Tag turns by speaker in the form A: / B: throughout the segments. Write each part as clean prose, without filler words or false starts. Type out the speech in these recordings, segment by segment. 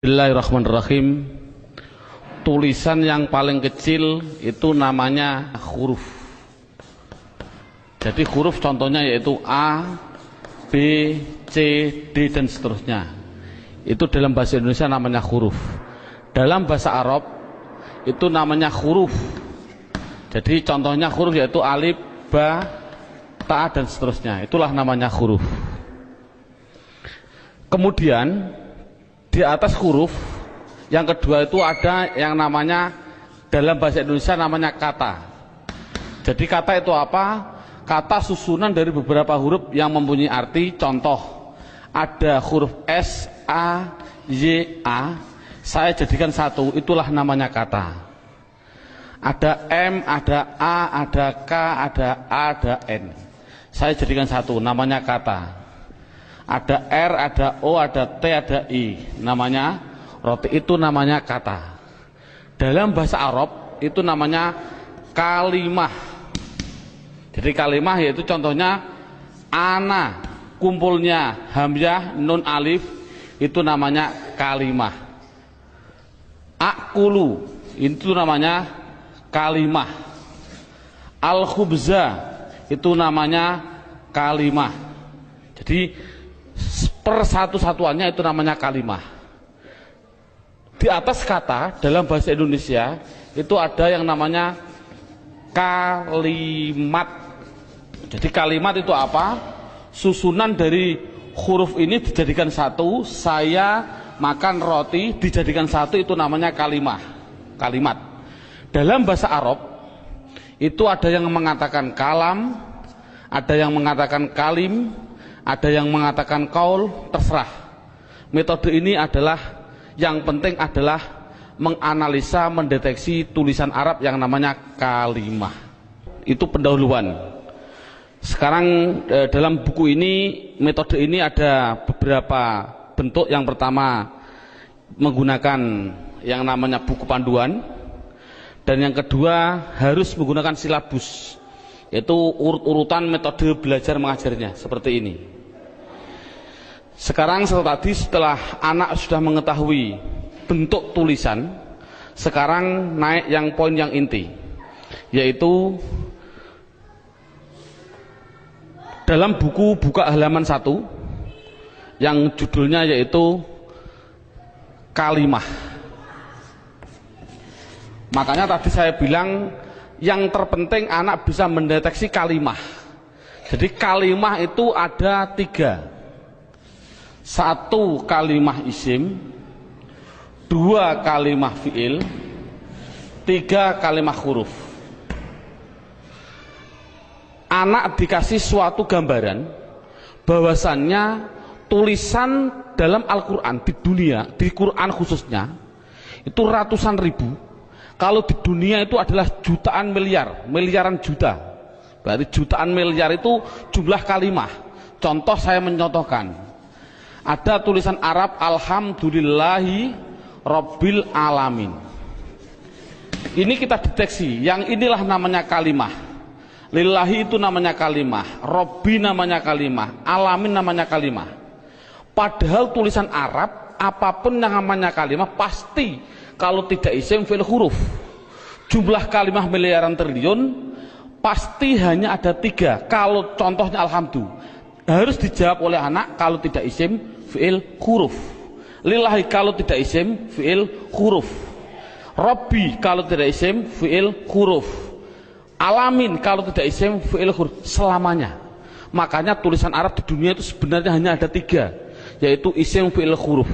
A: Bismillahirrahmanirrahim. Tulisan yang paling kecil itu namanya huruf. Jadi huruf contohnya yaitu A, B, C, D dan seterusnya. Itu dalam bahasa Indonesia namanya huruf. Dalam bahasa Arab itu namanya huruf. Jadi contohnya huruf yaitu alif, ba, ta dan seterusnya. Itulah namanya huruf. Kemudian di atas huruf yang kedua itu ada yang namanya dalam bahasa Indonesia namanya kata. Jadi kata itu apa? Kata susunan dari beberapa huruf yang mempunyai arti. Contoh, ada huruf S, A, Y, A, saya jadikan satu, itulah namanya kata. Ada M, ada A, ada K, ada A, ada N, saya jadikan satu, namanya kata. Ada R, ada O, ada T, ada I, namanya roti, itu namanya kata. Dalam bahasa Arab itu namanya kalimah. Jadi kalimah yaitu contohnya ana, kumpulnya hamzah, nun, alif, itu namanya kalimah. Akulu, itu namanya kalimah. Al-khubza, itu namanya kalimah. Jadi persatu-satuannya itu namanya kalimah. Di atas kata dalam bahasa Indonesia itu ada yang namanya kalimat. Jadi kalimat itu apa? Susunan dari huruf ini dijadikan satu. Saya makan roti dijadikan satu, itu namanya kalimah. Kalimat. Dalam bahasa Arab itu ada yang mengatakan kalam, ada yang mengatakan kalim, ada yang mengatakan kaul, terserah. Metode ini adalah yang penting adalah menganalisa, mendeteksi tulisan Arab yang namanya kalimah. Itu pendahuluan. Sekarang dalam buku ini, metode ini ada beberapa bentuk. Yang pertama menggunakan yang namanya buku panduan, dan yang kedua harus menggunakan silabus, yaitu urut-urutan metode belajar mengajarnya seperti ini. Sekarang setelah anak sudah mengetahui bentuk tulisan, sekarang naik yang poin yang inti, yaitu dalam buku buka halaman 1 yang judulnya yaitu kalimah. Makanya tadi saya bilang yang terpenting anak bisa mendeteksi kalimah. Jadi kalimah itu ada 3. 1 kalimah isim, 2 kalimah fiil, 3 kalimah huruf. Anak dikasih suatu gambaran bahwasannya tulisan dalam Al-Quran di dunia, di Quran khususnya, itu ratusan ribu. Kalau di dunia itu adalah jutaan miliar, miliaran juta. Berarti jutaan miliar itu jumlah kalimah. Contoh, saya mencontohkan. Ada tulisan Arab alhamdulillahi rabbil alamin. Ini kita deteksi, yang inilah namanya kalimah. Lillahi itu namanya kalimah, Robbi namanya kalimah, alamin namanya kalimah. Padahal tulisan Arab apapun yang namanya kalimah pasti kalau tidak isim fi'il huruf. Jumlah kalimah miliaran triliun pasti hanya ada 3. Kalau contohnya alhamdulillah harus dijawab oleh anak kalau tidak isim fi'il huruf. Lillahi kalau tidak isim fi'il huruf. Robbi kalau tidak isim fi'il huruf. Alamin kalau tidak isim fi'il huruf. Selamanya. Makanya tulisan Arab di dunia itu sebenarnya hanya ada 3, yaitu isim fi'il huruf.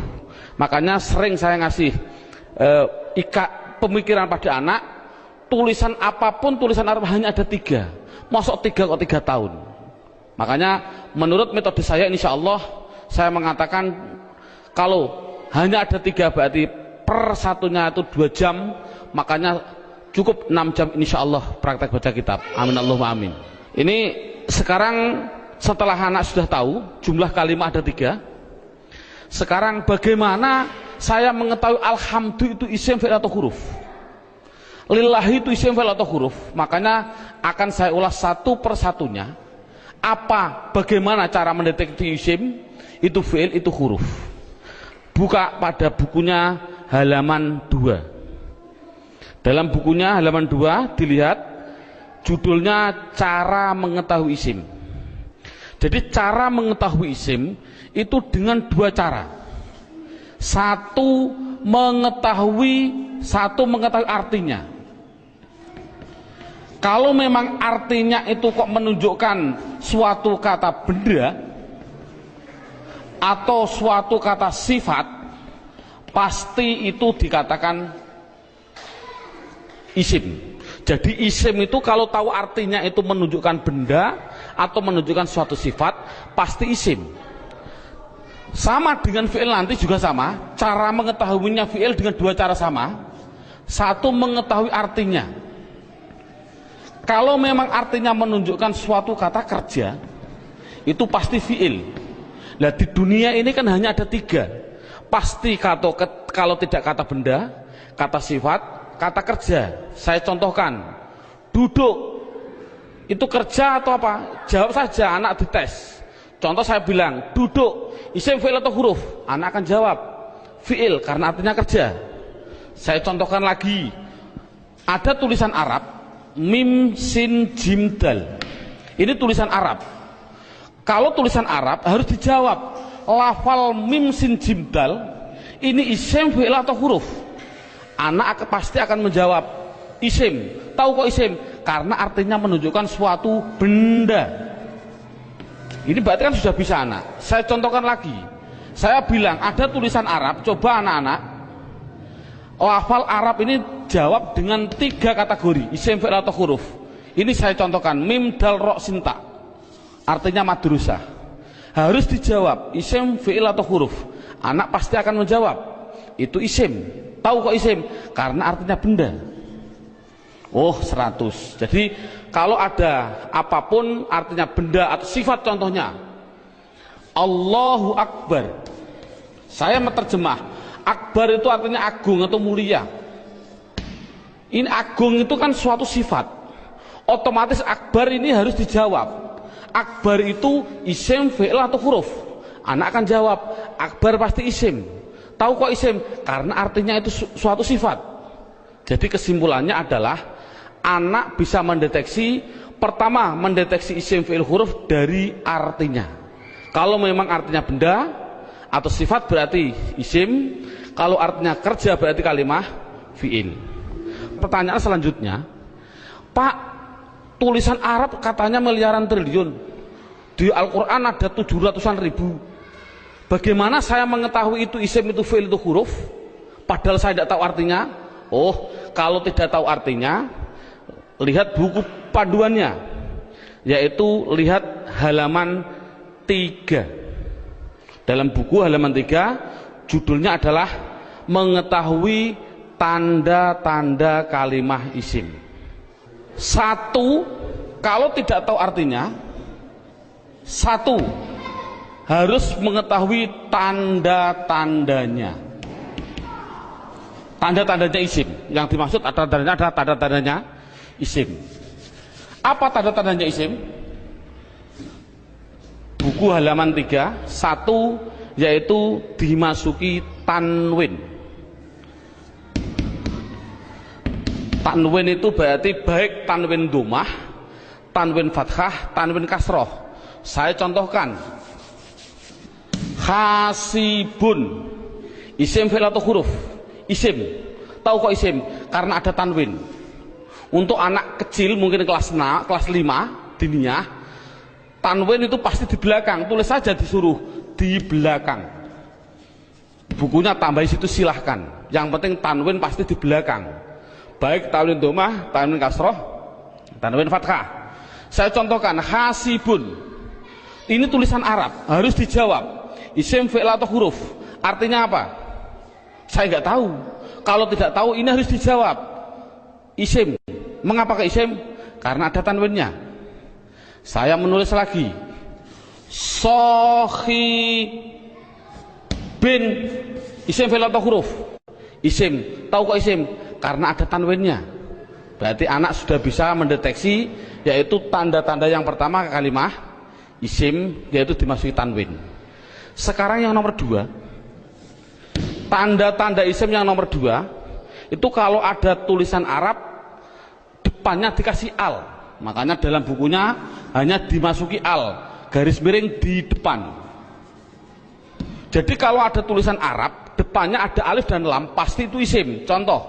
A: Makanya sering saya ngasih pemikiran pada anak, tulisan apapun tulisan Arab hanya ada 3. Masuk 3 kok 3 tahun. Makanya menurut metode saya, insya Allah saya mengatakan kalau hanya ada 3 berarti per satunya itu 2 jam, makanya cukup 6 jam insya Allah praktek baca kitab. Amin Allahumma amin. Ini sekarang setelah anak sudah tahu jumlah kalimah ada 3, sekarang bagaimana saya mengetahui alhamdulillah itu isim fi'il atau huruf, lillahi itu isim fi'il atau huruf. Makanya akan saya ulas satu persatunya. Bagaimana cara mendeteksi isim itu fi'il itu huruf. dibuka pada bukunya halaman 2. Dalam bukunya halaman 2 dilihat judulnya cara mengetahui isim. Jadi cara mengetahui isim itu dengan 2 cara. Satu mengetahui artinya. Kalau memang artinya itu kok menunjukkan suatu kata benda atau suatu kata sifat, pasti itu dikatakan isim. Jadi isim itu kalau tahu artinya itu menunjukkan benda atau menunjukkan suatu sifat, pasti isim. Sama dengan fi'il nanti juga sama. Cara mengetahuinya fi'il dengan 2 cara sama. Satu mengetahui artinya. Kalau memang artinya menunjukkan suatu kata kerja, itu pasti fi'il. Nah di dunia ini kan hanya ada 3. Pasti kalau tidak kata benda, kata sifat, kata kerja. Saya contohkan, duduk itu kerja atau apa? Jawab saja, anak dites. Contoh saya bilang, duduk, isim, fi'il atau huruf? Anak akan jawab, fi'il, karena artinya kerja. Saya contohkan lagi, ada tulisan Arab, mim, sin, jim, dal. Ini tulisan Arab. Kalau tulisan Arab harus dijawab, lafal mim, sin, jim, dal, ini isim, fi'il atau huruf? Anak pasti akan menjawab isim. Tahu kok isim? Karena artinya menunjukkan suatu benda. Ini berarti kan sudah bisa anak. Saya contohkan lagi. Saya bilang ada tulisan Arab. Coba anak-anak lafal Arab ini jawab dengan 3 kategori, isim, fi'il atau huruf. Ini saya contohkan, mim, dal, ro, sin, ta. Artinya madrasah. Harus dijawab isim, fi'il atau huruf. Anak pasti akan menjawab itu isim. Tahu kok isim? Karena artinya benda. Oh 100. Jadi kalau ada apapun artinya benda atau sifat, contohnya Allahu Akbar, saya menerjemah Akbar itu artinya agung atau mulia. Ini agung itu kan suatu sifat, otomatis Akbar ini harus dijawab. Akbar itu isim, fi'il atau huruf? Anak akan jawab Akbar pasti isim. Tahu kok isim? Karena artinya itu suatu sifat. Jadi kesimpulannya adalah anak bisa mendeteksi, pertama mendeteksi isim, fi'il, huruf dari artinya. Kalau memang artinya benda atau sifat berarti isim, kalau artinya kerja berarti kalimah fi'il. Pertanyaan selanjutnya, Pak, tulisan Arab katanya miliaran triliun, di Al-Quran ada 700-an ribu. Bagaimana saya mengetahui itu isim, itu fi'il, itu huruf, padahal saya tidak tahu artinya? Oh, kalau tidak tahu artinya, lihat buku panduannya, yaitu lihat halaman 3. Dalam buku halaman 3 judulnya adalah mengetahui tanda-tanda kalimah isim. 1, kalau tidak tahu artinya, 1 harus mengetahui tanda-tandanya. Tanda-tandanya isim. Yang dimaksud tanda-tandanya adalah tanda-tandanya isim. Apa tanda-tandanya isim? Buku halaman 3, 1 yaitu dimasuki tanwin. Tanwin itu berarti baik tanwin dhammah, tanwin fathah, tanwin kasroh. Saya contohkan, hasibun, isim, fi'il atau huruf? Isim. Tahu kok isim? Karena ada tanwin. Untuk anak kecil mungkin kelas 5 diniyah, tanwin itu pasti di belakang. Tulis saja, disuruh di belakang. Bukunya tambah situ silahkan. Yang penting tanwin pasti di belakang. Baik tanwin dhammah, tanwin kasroh, tanwin fathah. Saya contohkan, hasibun. Ini tulisan Arab, harus dijawab isim, fi'il atau huruf? Artinya apa? Saya nggak tahu. Kalau tidak tahu, ini harus dijawab isim. Mengapa ke isim? Karena ada tanwinnya. Saya menulis lagi, sohi bin, isim, fi'il atau huruf? Isim. Tahu kok isim? Karena ada tanwinnya. Berarti anak sudah bisa mendeteksi, yaitu tanda-tanda yang pertama kalimah isim, yaitu dimasuki tanwin. Sekarang yang nomor 2, Tanda-tanda isim yang nomor 2 itu kalau ada tulisan Arab depannya dikasih al, makanya dalam bukunya hanya dimasuki al, garis miring di depan. Jadi kalau ada tulisan Arab depannya ada alif dan lam, pasti itu isim. Contoh,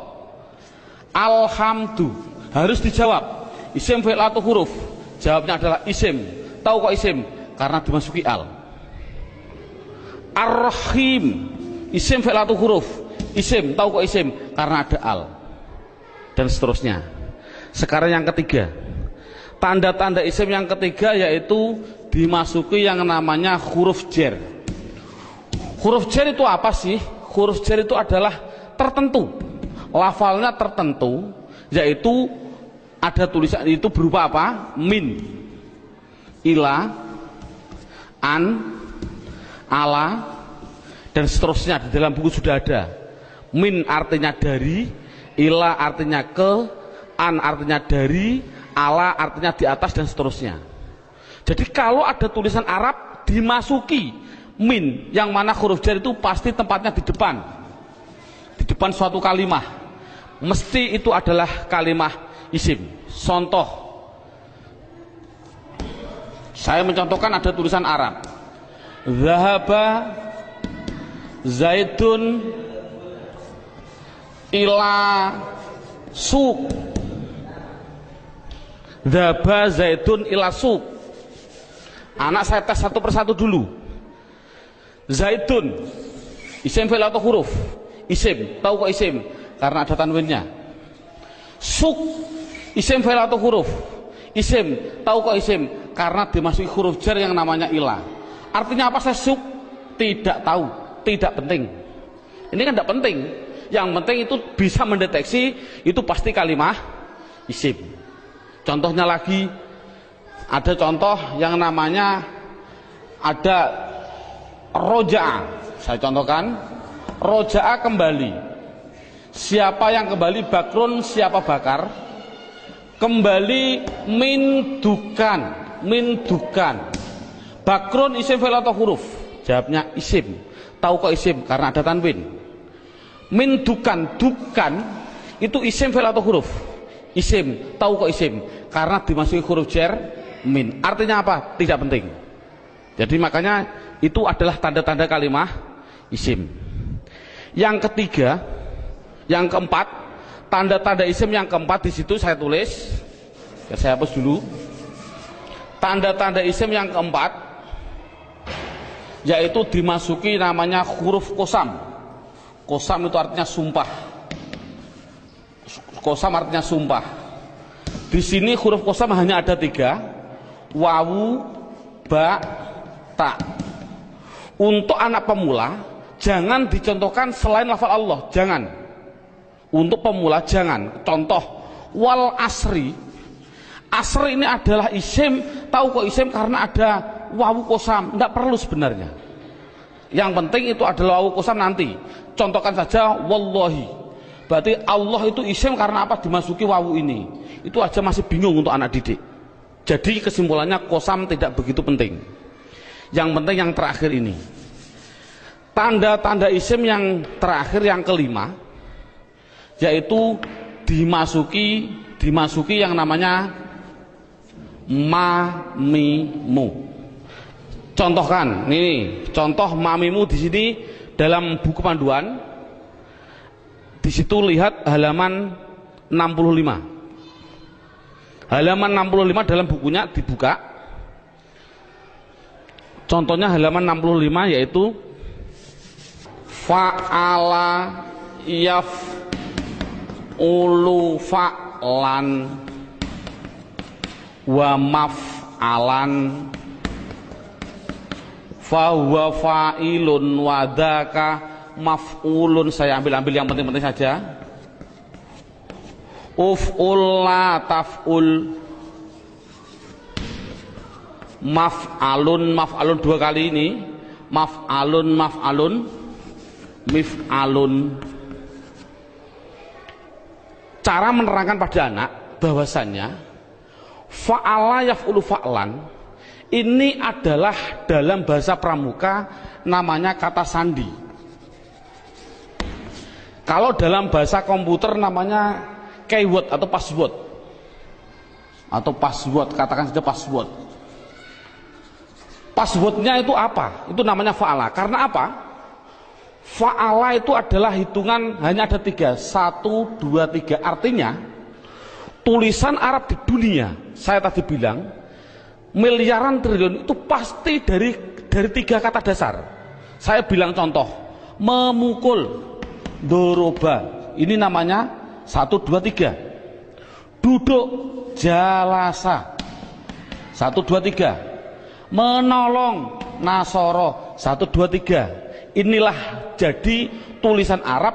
A: alhamdu, harus dijawab isim fi'il atau huruf, jawabnya adalah isim. Tahu kok isim? Karena dimasuki al. Ar-Rahim, isim fi'il atau huruf, isim. Tahu kok isim? Karena ada al. Dan seterusnya. Sekarang yang ketiga, tanda-tanda isim yang ketiga yaitu dimasuki yang namanya huruf jar. Huruf jar itu apa sih? Huruf jar itu adalah tertentu, lafalnya tertentu, yaitu ada tulisan itu berupa apa? Min, ila, an, ala, dan seterusnya. Di dalam buku sudah ada. Min artinya dari, ila artinya ke, an artinya dari, ala artinya di atas, dan seterusnya. Jadi kalau ada tulisan Arab dimasuki min, yang mana huruf jar itu pasti tempatnya di depan suatu kalimah, mesti itu adalah kalimah isim. Contoh, saya mencontohkan ada tulisan Arab, zahaba zaidun ila suq, zahaba zaidun ila suq. Anak saya tes satu persatu dulu. Zaidun, isim fi'il atau huruf? Isim. Tahu kok isim? Karena ada tanwinnya. Suq, isim fi'il atau huruf? Isim. Tahu kok isim? Karena dimasuki huruf jar yang namanya ila. Artinya apa saya suq? Tidak tahu, tidak penting. Ini kan tidak penting. Yang penting itu bisa mendeteksi itu pasti kalimah isim. Contohnya lagi, ada contoh yang namanya ada roja'a. Saya contohkan, roja'a kembali. Siapa yang kembali? Bakrun, siapa bakar? Kembali min dukan. Bakrun isim fi'il atau huruf? Jawabnya isim. Tahu kok isim? Karena ada tanwin. Min dukan itu isim fi'il atau huruf? Isim. Tahu kok isim? Karena dimasuki huruf jar min. Artinya apa? Tidak penting. Jadi makanya itu adalah tanda-tanda kalimah isim. Yang ketiga, yang keempat, tanda-tanda isim yang keempat di situ saya tulis. Saya hapus dulu. Tanda-tanda isim yang keempat yaitu dimasuki namanya huruf qasam. Qasam itu artinya sumpah. Qasam artinya sumpah. Di sini huruf qasam hanya ada 3, wawu, ba, ta. Untuk anak pemula jangan dicontohkan selain lafal Allah, jangan. Untuk pemula jangan. Contoh, wal asri. Asri ini adalah isim. Tahu kok isim? Karena ada wawu qasam. Tidak perlu sebenarnya. Yang penting itu adalah wawu qasam nanti. Contohkan saja wallahi. Berarti Allah itu isim karena apa? Dimasuki wawu ini. Itu aja masih bingung untuk anak didik. Jadi kesimpulannya qasam tidak begitu penting. Yang penting yang terakhir ini. Tanda-tanda isim yang terakhir, yang kelima, yaitu dimasuki yang namanya mamimu. Contohkan, ini contoh mamimu di sini dalam buku panduan. Di situ lihat halaman 65. Halaman 65 dalam bukunya dibuka. Contohnya halaman 65 yaitu fa'ala yaf'ulu fa'lan wa maf'alan fahuwa fa'ilun wa dzaka maf'ulun. Saya ambil yang penting-penting saja. Uf'ul la taf'ul, maf'alun 2 kali ini, maf'alun mif'alun. Cara menerangkan pada anak bahwasannya fa'ala yaf'ulu fa'lan ini adalah dalam bahasa pramuka namanya kata sandi. Kalau dalam bahasa komputer namanya keyword atau password. Atau password, katakan saja password. Passwordnya itu apa? Itu namanya fa'ala. Karena apa? Fa'ala itu adalah hitungan hanya ada 3. 1, 2, 3. Artinya tulisan Arab di dunia, saya tadi bilang miliaran triliun itu pasti dari 3 kata dasar. Saya bilang contoh, memukul, doroba, ini namanya 1, 2, 3. Duduk, jalasa, 1, 2, 3. Menolong, nasoro, 1, 2, 3. Inilah jadi tulisan Arab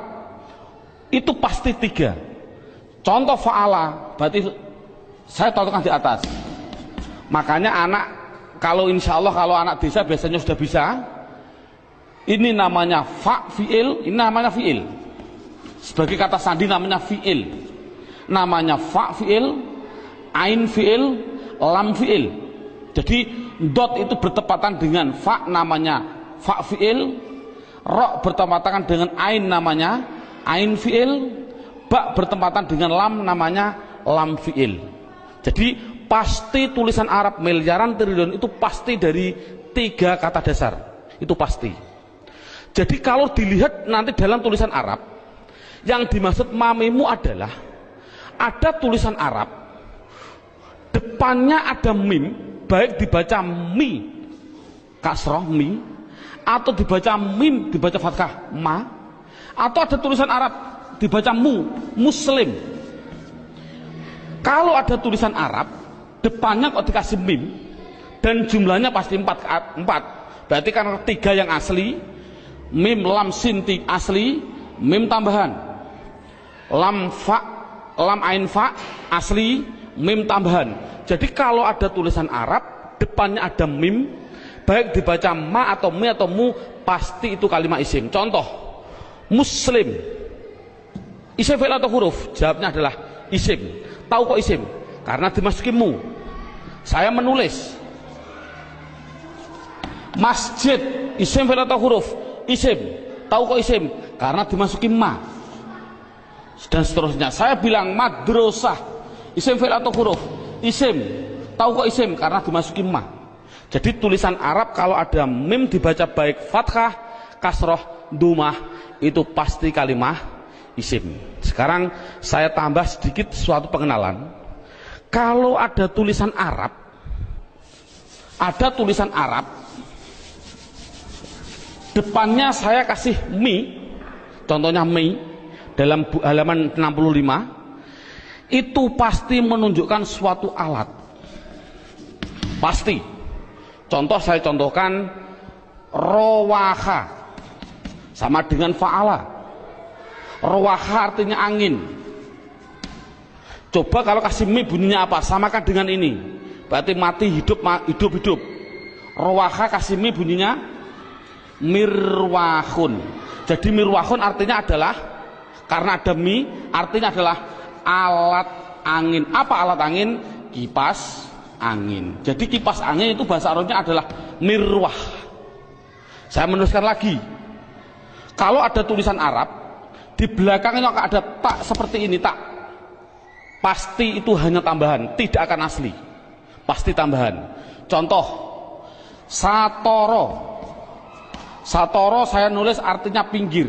A: itu pasti 3. Contoh fa'ala, berarti saya contohkan di atas. Makanya anak, kalau insya Allah kalau anak desa biasanya sudah bisa. Ini namanya fa fi'il, ini namanya fi'il. Sebagai kata sandi namanya fi'il. Namanya fa fi'il, ain fi'il, lam fi'il. Jadi dot itu bertepatan dengan fa namanya fa fi'il, ro bertepatan dengan ain namanya ain fi'il, ba bertepatan dengan lam namanya lam fi'il. Jadi pasti tulisan Arab miliaran triliun itu pasti dari 3 kata dasar. Itu pasti. Jadi kalau dilihat nanti dalam tulisan Arab, yang dimaksud mamimu adalah ada tulisan Arab, depannya ada mim, baik dibaca mi kasroh mi, atau dibaca mim dibaca fathah ma, atau ada tulisan Arab dibaca mu muslim. Kalau ada tulisan Arab depannya kok dikasih mim dan jumlahnya pasti 4, berarti karena 3 yang asli, mim lam sin asli, mim tambahan, lam fa lam ain fa asli, mim tambahan. Jadi kalau ada tulisan Arab depannya ada mim, baik dibaca ma atau mi atau mu, pasti itu kalimat isim. Contoh, muslim, isim fi'il atau huruf? Jawabnya adalah isim. Tahu kok isim? Karena dimasuki mu. Saya menulis masjid, isim fi'il atau huruf? Isim. Tahu kok isim? Karena dimasuki ma. Dan seterusnya. Saya bilang madrasah, isim fi'il atau huruf? Isim. Tahu kok isim? Karena dimasuki ma. Jadi tulisan Arab kalau ada mim dibaca baik fathah, kasroh, dumah, itu pasti kalimah isim. Sekarang saya tambah sedikit suatu pengenalan. Kalau ada tulisan Arab, depannya saya kasih mi, contohnya mi dalam halaman 65, itu pasti menunjukkan suatu alat. Pasti. Contoh saya contohkan rowaha sama dengan fa'ala. Rowaha artinya angin. Coba kalau kasih mi bunyinya apa? Samakan dengan ini. Berarti mati hidup hidup. Rowaha kasih mi bunyinya mirwahun. Jadi mirwahun artinya adalah, karena ada mi artinya adalah alat angin. Apa alat angin? Kipas angin. Jadi kipas angin itu bahasa Arabnya adalah mirwah. Saya menuliskan lagi. Kalau ada tulisan Arab di belakangnya ada tak seperti ini, tak, pasti itu hanya tambahan, tidak akan asli. Pasti tambahan. Contoh, satoro. Satoro saya nulis artinya pinggir.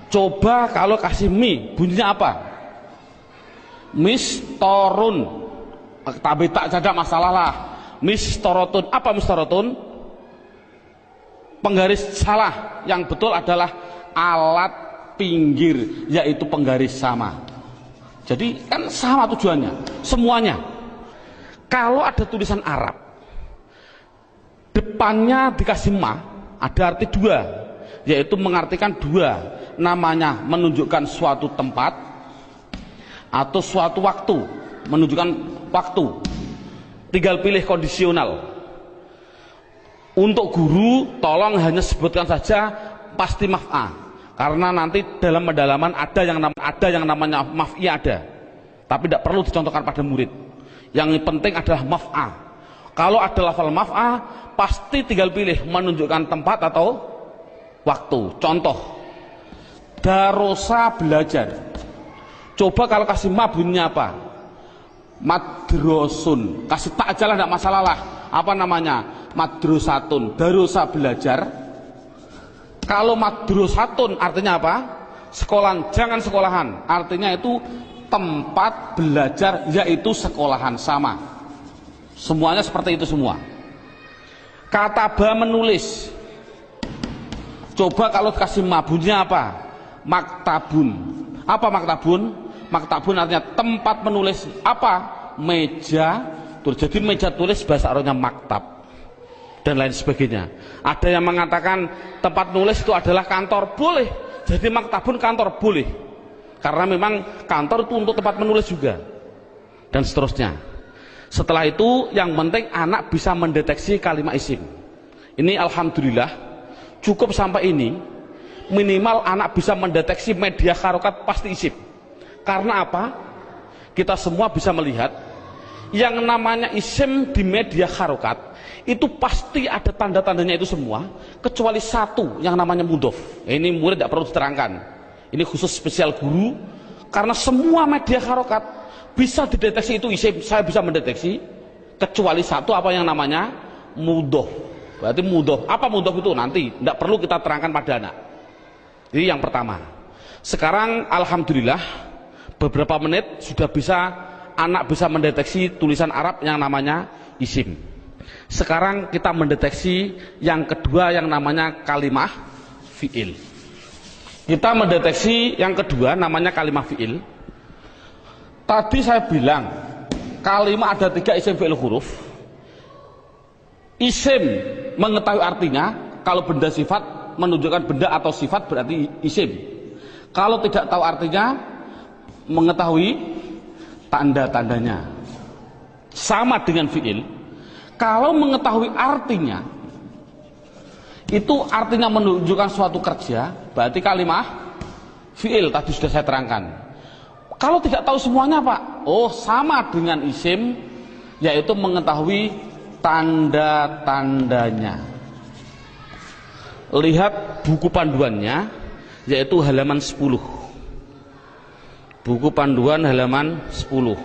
A: Coba kalau kasih mi, bunyinya apa? Mistorun. Tapi tak ada masalah lah. Mistorotun. Apa mistorotun? Penggaris salah. Yang betul adalah alat pinggir, yaitu penggaris sama. Jadi kan sama tujuannya, semuanya. Kalau ada tulisan Arab, depannya dikasih ma, ada arti 2, yaitu mengartikan 2. Namanya menunjukkan suatu tempat atau suatu waktu, menunjukkan waktu. Tinggal pilih kondisional. Untuk guru tolong hanya sebutkan saja pasti maf'a, karena nanti dalam pendalaman ada yang namanya maf'i ada, tapi tidak perlu dicontohkan pada murid. Yang penting adalah maf'a. Kalau ada lafal maf'a, pasti tinggal pilih menunjukkan tempat atau waktu. Contoh, Darosa belajar. Coba kalau kasih ma bunyinya apa? Madrosun. Kasih tak aja lah, tidak masalah lah. Apa namanya? Madrosatun. Darosa belajar. Kalau madrosatun artinya apa? Sekolahan, jangan sekolahan. Artinya itu tempat belajar, yaitu sekolahan, sama. Semuanya seperti itu semua. Kataba menulis. Coba kalau kasih ma bunyinya apa? Maktabun. Apa maktabun? Maktabun artinya tempat menulis. Apa? Meja. Jadi meja tulis bahasa Arabnya maktab dan lain sebagainya. Ada yang mengatakan tempat nulis itu adalah kantor, boleh. Jadi maktabun kantor, boleh. Karena memang kantor itu untuk tempat menulis juga. Dan seterusnya. Setelah itu yang penting anak bisa mendeteksi kalimat isim. Ini alhamdulillah cukup sampai ini. Minimal anak bisa mendeteksi media harokat pasti isim. Karena apa? Kita semua bisa melihat yang namanya isim di media harokat itu pasti ada tanda-tandanya itu semua, kecuali satu yang namanya mudhof. Ini murid tidak perlu diterangkan. Ini khusus spesial guru, karena semua media harokat bisa dideteksi itu isim. Saya bisa mendeteksi kecuali satu, apa yang namanya mudhof. Berarti mudhof. Apa mudhof itu? Nanti tidak perlu kita terangkan pada anak. Ini yang pertama. Sekarang alhamdulillah beberapa menit sudah bisa anak bisa mendeteksi tulisan Arab yang namanya isim. Sekarang kita mendeteksi yang kedua yang namanya kalimah fi'il. Kita mendeteksi yang kedua namanya kalimah fi'il. Tadi saya bilang kalimah ada 3 isim fi'il huruf. Isim mengetahui artinya, kalau benda sifat menunjukkan benda atau sifat berarti isim. Kalau tidak tahu artinya, mengetahui tanda-tandanya. Sama dengan fi'il. Kalau mengetahui artinya, itu artinya menunjukkan suatu kerja, berarti kalimah fi'il. Tadi sudah saya terangkan. Kalau tidak tahu semuanya Pak, oh sama dengan isim, yaitu mengetahui tanda-tandanya. Lihat buku panduannya, yaitu halaman 10. Buku panduan halaman 10.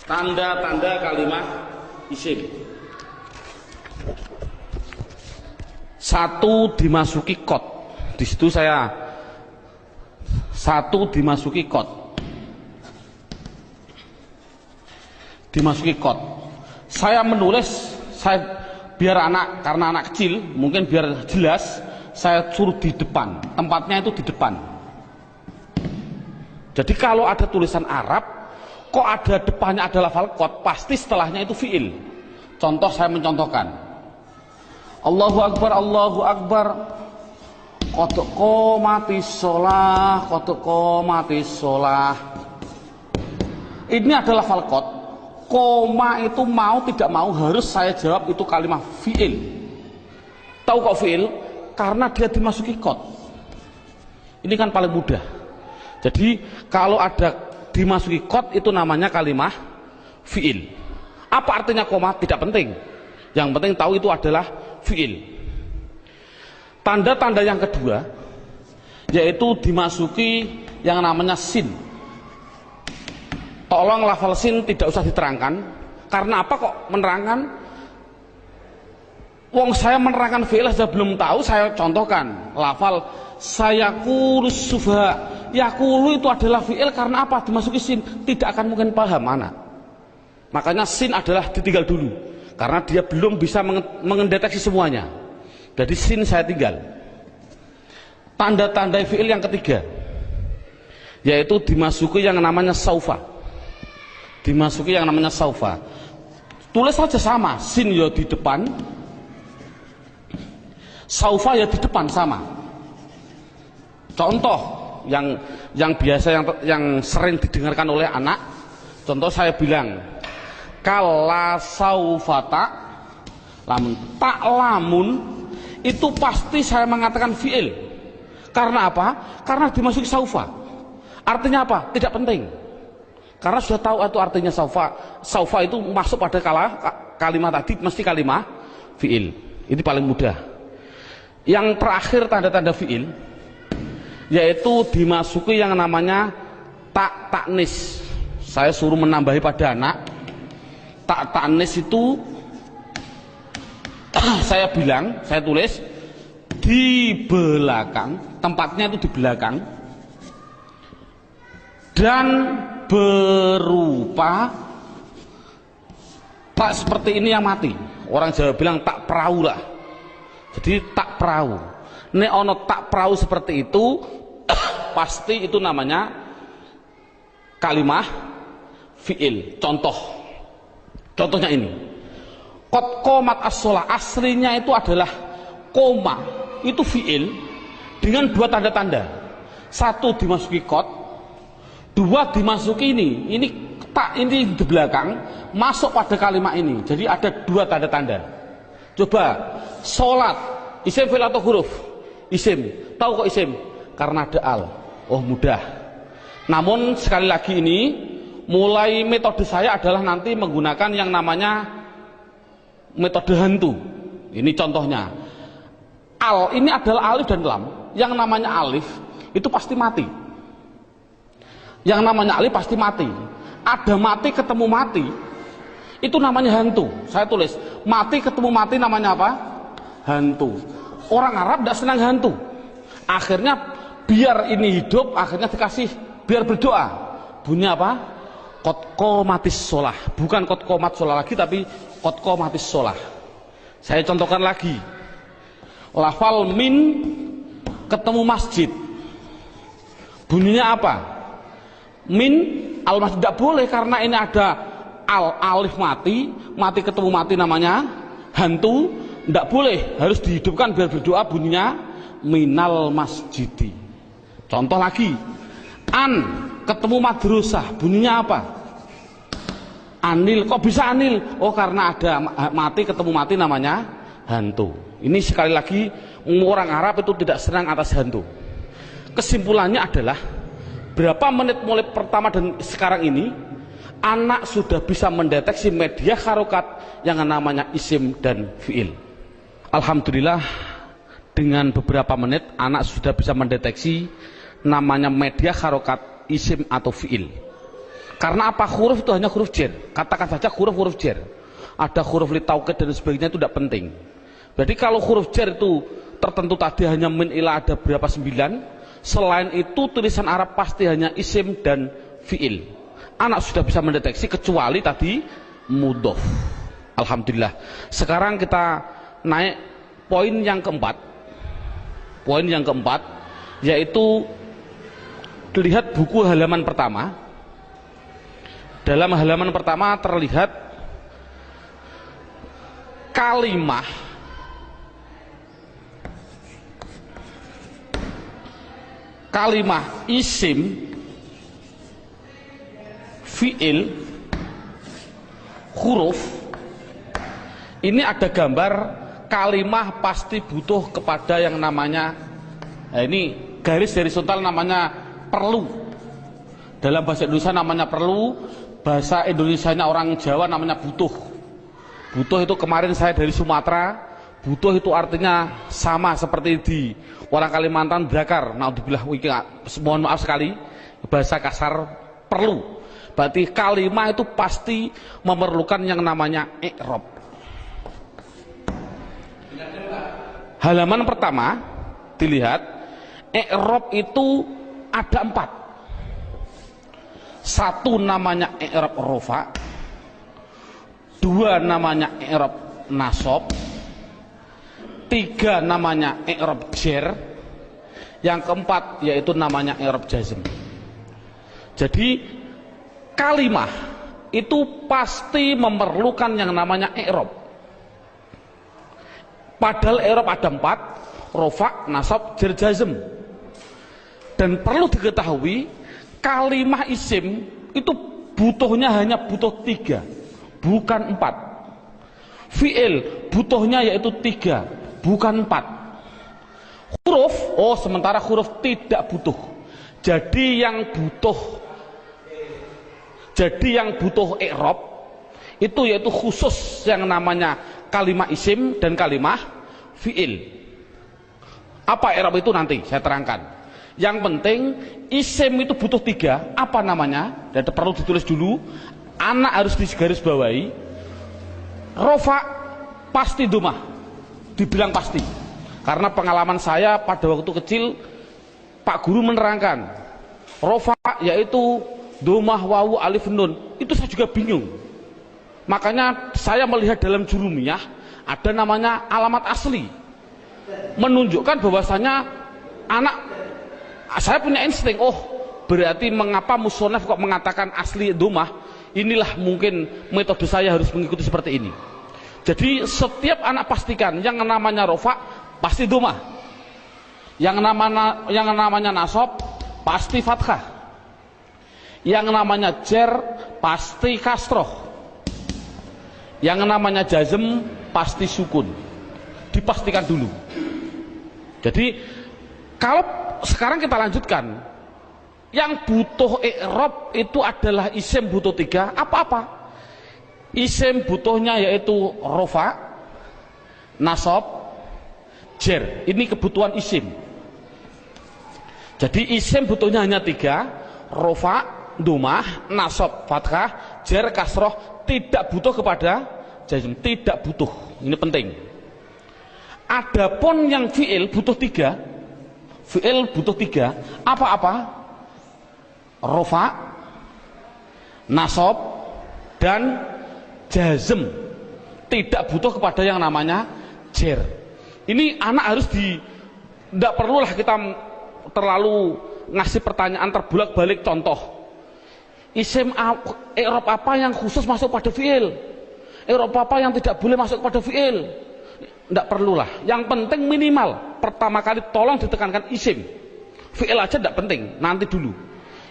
A: Tanda-tanda kalimat isim. 1 dimasuki kot. Di situ saya 1 dimasuki kot. Dimasuki kot. Saya menulis, biar anak, karena anak kecil, mungkin biar jelas, saya suruh di depan, tempatnya itu di depan. Jadi kalau ada tulisan Arab, kok ada depannya ada lafal qad, pasti setelahnya itu fi'il. Contoh, saya mencontohkan. Allahu Akbar, Allahu Akbar. Qad qomatis shalah, qad qomatis shalah. Ini adalah lafal qad. Koma itu mau tidak mau harus saya jawab itu kalimat fi'il. Tahu kok fi'il? Karena dia dimasuki kot. Ini kan paling mudah. Jadi kalau ada dimasuki kot itu namanya kalimah fi'il. Apa artinya koma? Tidak penting. Yang penting tahu itu adalah fi'il. Tanda-tanda yang kedua yaitu dimasuki yang namanya sin. Tolong lafal sin tidak usah diterangkan. Karena apa kok menerangkan? Wong saya menerangkan fi'il saja belum tahu, saya contohkan lafal sayaqulus sufaha. Yaqulu itu adalah fi'il karena apa? Dimasuki sin, tidak akan mungkin paham anak. Makanya sin adalah ditinggal dulu karena dia belum bisa mendeteksi semuanya. Jadi sin saya tinggal. Tanda-tanda fi'il yang ketiga yaitu dimasuki yang namanya saufa. Dimasuki yang namanya saufa. Tulis saja sama, sin ya di depan, saufa ya di depan sama. Contoh yang biasa yang sering didengarkan oleh anak, contoh saya bilang kala saufata lamun, tak lamun itu pasti saya mengatakan fi'il. Karena apa? Karena dimasuki saufa. Artinya apa? Tidak penting. Karena sudah tahu itu artinya saufa. Saufa itu masuk pada kalimat tadi mesti kalimat fi'il. Ini paling mudah. Yang terakhir tanda-tanda fiil yaitu dimasuki yang namanya taknis. Saya suruh menambahi pada anak. Taknis itu saya bilang, saya tulis di belakang, tempatnya itu di belakang, dan berupa tak seperti ini yang mati. Orang Jawa bilang tak perahu lah. Jadi tak perahu. Nek ono tak perahu seperti itu pasti itu namanya kalimah fiil. Contohnya ini. Qad qomat as-shalah, aslinya itu adalah koma, itu fiil dengan dua tanda-tanda. Satu dimasuki qad, dua dimasuki ini tak, ini di belakang masuk pada kalimat ini. Jadi ada dua tanda-tanda. Coba salat, isim fi'il atau huruf? Isim. Tahu kok isim? Karena ada al. Oh, mudah. Namun sekali lagi ini mulai metode saya adalah nanti menggunakan yang namanya metode hantu. Ini contohnya. Al ini adalah alif dan lam. Yang namanya alif itu pasti mati. Yang namanya alif pasti mati. Ada mati ketemu mati, itu namanya hantu. Saya tulis mati ketemu mati namanya apa? Hantu. Orang Arab tidak senang hantu. Akhirnya biar ini hidup, akhirnya dikasih biar berdoa. Bunyi apa? Qad qomatis shalah. Bukan qad qomat shalah lagi, tapi qad qomatis shalah. Saya contohkan lagi. Lafal min ketemu masjid. Bunyinya apa? Min al masjid, tidak boleh karena ini ada alif mati ketemu mati namanya hantu, tidak boleh, harus dihidupkan biar berdoa, bunyinya minal masjidi. Contoh lagi, an ketemu madrasah, bunyinya apa? Anil. Kok bisa anil? Oh, karena ada mati ketemu mati namanya hantu. Ini sekali lagi orang Arab itu tidak senang atas hantu. Kesimpulannya adalah berapa menit mulai pertama dan sekarang ini anak sudah bisa mendeteksi media harokat yang namanya isim dan fiil. Alhamdulillah dengan beberapa menit anak sudah bisa mendeteksi namanya media harokat isim atau fiil. Karena apa? Huruf itu hanya huruf jar. Katakan saja huruf jar. Ada huruf li taukid dan sebagainya, itu tidak penting. Jadi kalau huruf jar itu tertentu tadi hanya min ila ada berapa 9. Selain itu tulisan Arab pasti hanya isim dan fiil. Anak sudah bisa mendeteksi kecuali tadi mudhof. Alhamdulillah. Sekarang kita naik poin yang keempat. Poin yang keempat yaitu lihat buku halaman pertama. Dalam halaman pertama terlihat kalimah isim, fiil, huruf. Ini ada gambar kalimah pasti butuh kepada yang namanya, nah ini garis horizontal namanya perlu. Dalam bahasa Indonesia namanya perlu, bahasa Indonesianya orang Jawa namanya butuh. Butuh itu kemarin saya dari Sumatera. Butuh itu artinya sama seperti di orang Kalimantan drakar. Naudzubillah, mohon maaf sekali bahasa kasar perlu. Berarti kalimah itu pasti memerlukan yang namanya i'rab. Halaman pertama dilihat, i'rab itu ada 4. Satu namanya i'rab rofa, 2 namanya i'rab nasab, 3 namanya i'rab jar, yang keempat yaitu namanya i'rab jazm. Jadi kalimah itu pasti memerlukan yang namanya i'rab. Padahal i'rab ada 4, rofa, nasab, jar, jazm. Dan perlu diketahui kalimah isim itu butuhnya hanya butuh 3, bukan 4. Fi'il butuhnya yaitu 3, bukan 4. Huruf, oh sementara huruf tidak butuh. Jadi yang butuh i'rab itu yaitu khusus yang namanya kalimah isim dan kalimah fi'il. Apa i'rab itu nanti saya terangkan. Yang penting isim itu butuh 3. Apa namanya? Dan perlu ditulis dulu. Anak harus digarisbawahi. Rofa pasti domah. Dibilang pasti. Karena pengalaman saya pada waktu kecil, Pak Guru menerangkan rofa yaitu domah wawu alif nun. Itu saya juga bingung. Makanya saya melihat dalam jurumiyah ada namanya alamat asli, menunjukkan bahwasanya anak, saya punya insting, oh berarti mengapa musonaf kok mengatakan asli domah, inilah mungkin metode saya harus mengikuti seperti ini. Jadi setiap anak pastikan yang namanya rofa pasti domah, yang namanya nasab pasti fathah, yang namanya jer pasti kasroh, yang namanya jazm pasti sukun. Dipastikan dulu. Jadi kalau sekarang kita lanjutkan, yang butuh i'rab itu adalah isim butuh 3. Apa-apa? Isim butuhnya yaitu rofa, nasab, jer. Ini kebutuhan isim. Jadi isim butuhnya hanya 3, rofa, domah, nasab, fathah, jer, kasroh. Tidak butuh kepada jazm, tidak butuh. Ini penting. Adapun yang fi'il butuh 3. Fi'il butuh 3. Apa-apa? Rofa, nasab, dan jazm. Tidak butuh kepada yang namanya jer. Ini anak harus tidak perlulah kita terlalu ngasih pertanyaan terbulak-balik. Contoh, isim i'rab apa yang khusus masuk pada fi'il, i'rab apa yang tidak boleh masuk pada fi'il. Tidak perlulah. Yang penting minimal pertama kali tolong ditekankan isim. Fi'il aja tidak penting, nanti dulu.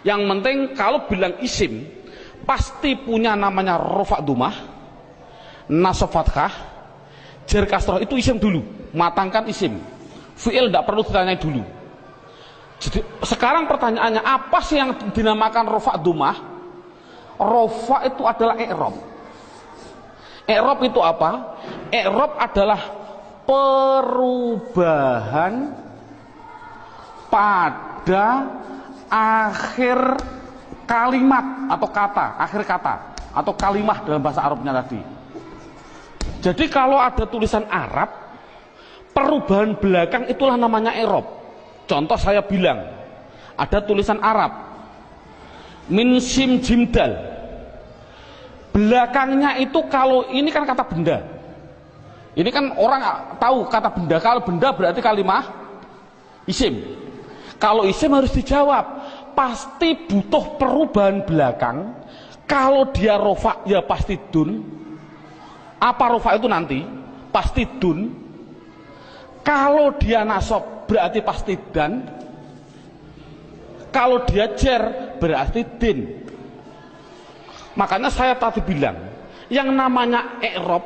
A: Yang penting kalau bilang isim pasti punya namanya rofa domah, nasab fathah, jer kasroh. Itu isim dulu, matangkan isim. Fi'il tidak perlu ditanya dulu. Jadi, sekarang pertanyaannya, apa sih yang dinamakan rofa domah? Rofa itu adalah i'rab. I'rab itu apa? I'rab adalah perubahan pada akhir kalimat atau kata, akhir kata atau kalimah dalam bahasa Arabnya tadi. Jadi kalau ada tulisan Arab, perubahan belakang itulah namanya i'rab. Contoh saya bilang, ada tulisan Arab min sim jim dal, belakangnya itu, kalau ini kan kata benda, ini kan orang tahu kata benda. Kalau benda berarti kalimah isim. Kalau isim harus dijawab, pasti butuh perubahan belakang. Kalau dia rofa ya pasti dun. Apa rofa itu nanti? Pasti dun. Kalau dia nasab berarti pasti dan. Kalau dia jer berarti din. Makanya saya tadi bilang, yang namanya i'rab,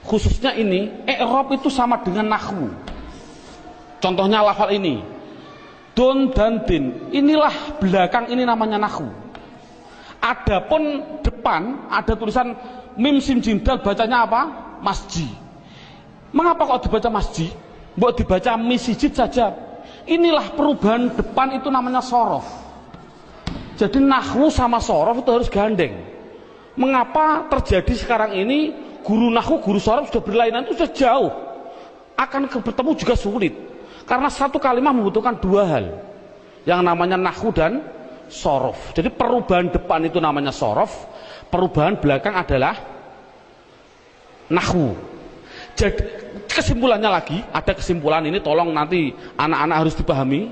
A: khususnya ini, i'rab itu sama dengan nahwu. Contohnya lafal ini, don dan din. Inilah belakang, ini namanya nahwu. Adapun depan ada tulisan mim sim jim dal, bacanya apa? Masjid. Mengapa kok dibaca masjid? Mbok dibaca misjid saja. Inilah perubahan depan, itu namanya sorof. Jadi nahwu sama sorof itu harus gandeng. Mengapa terjadi sekarang ini guru nahwu, guru sorof sudah berlainan, itu sudah jauh. Akan bertemu juga sulit. Karena satu kalimat membutuhkan 2 hal. Yang namanya nahwu dan sorof. Jadi perubahan depan itu namanya sorof, perubahan belakang adalah nahwu. Jadi kesimpulannya lagi, ada kesimpulan ini, tolong nanti anak-anak harus dipahami.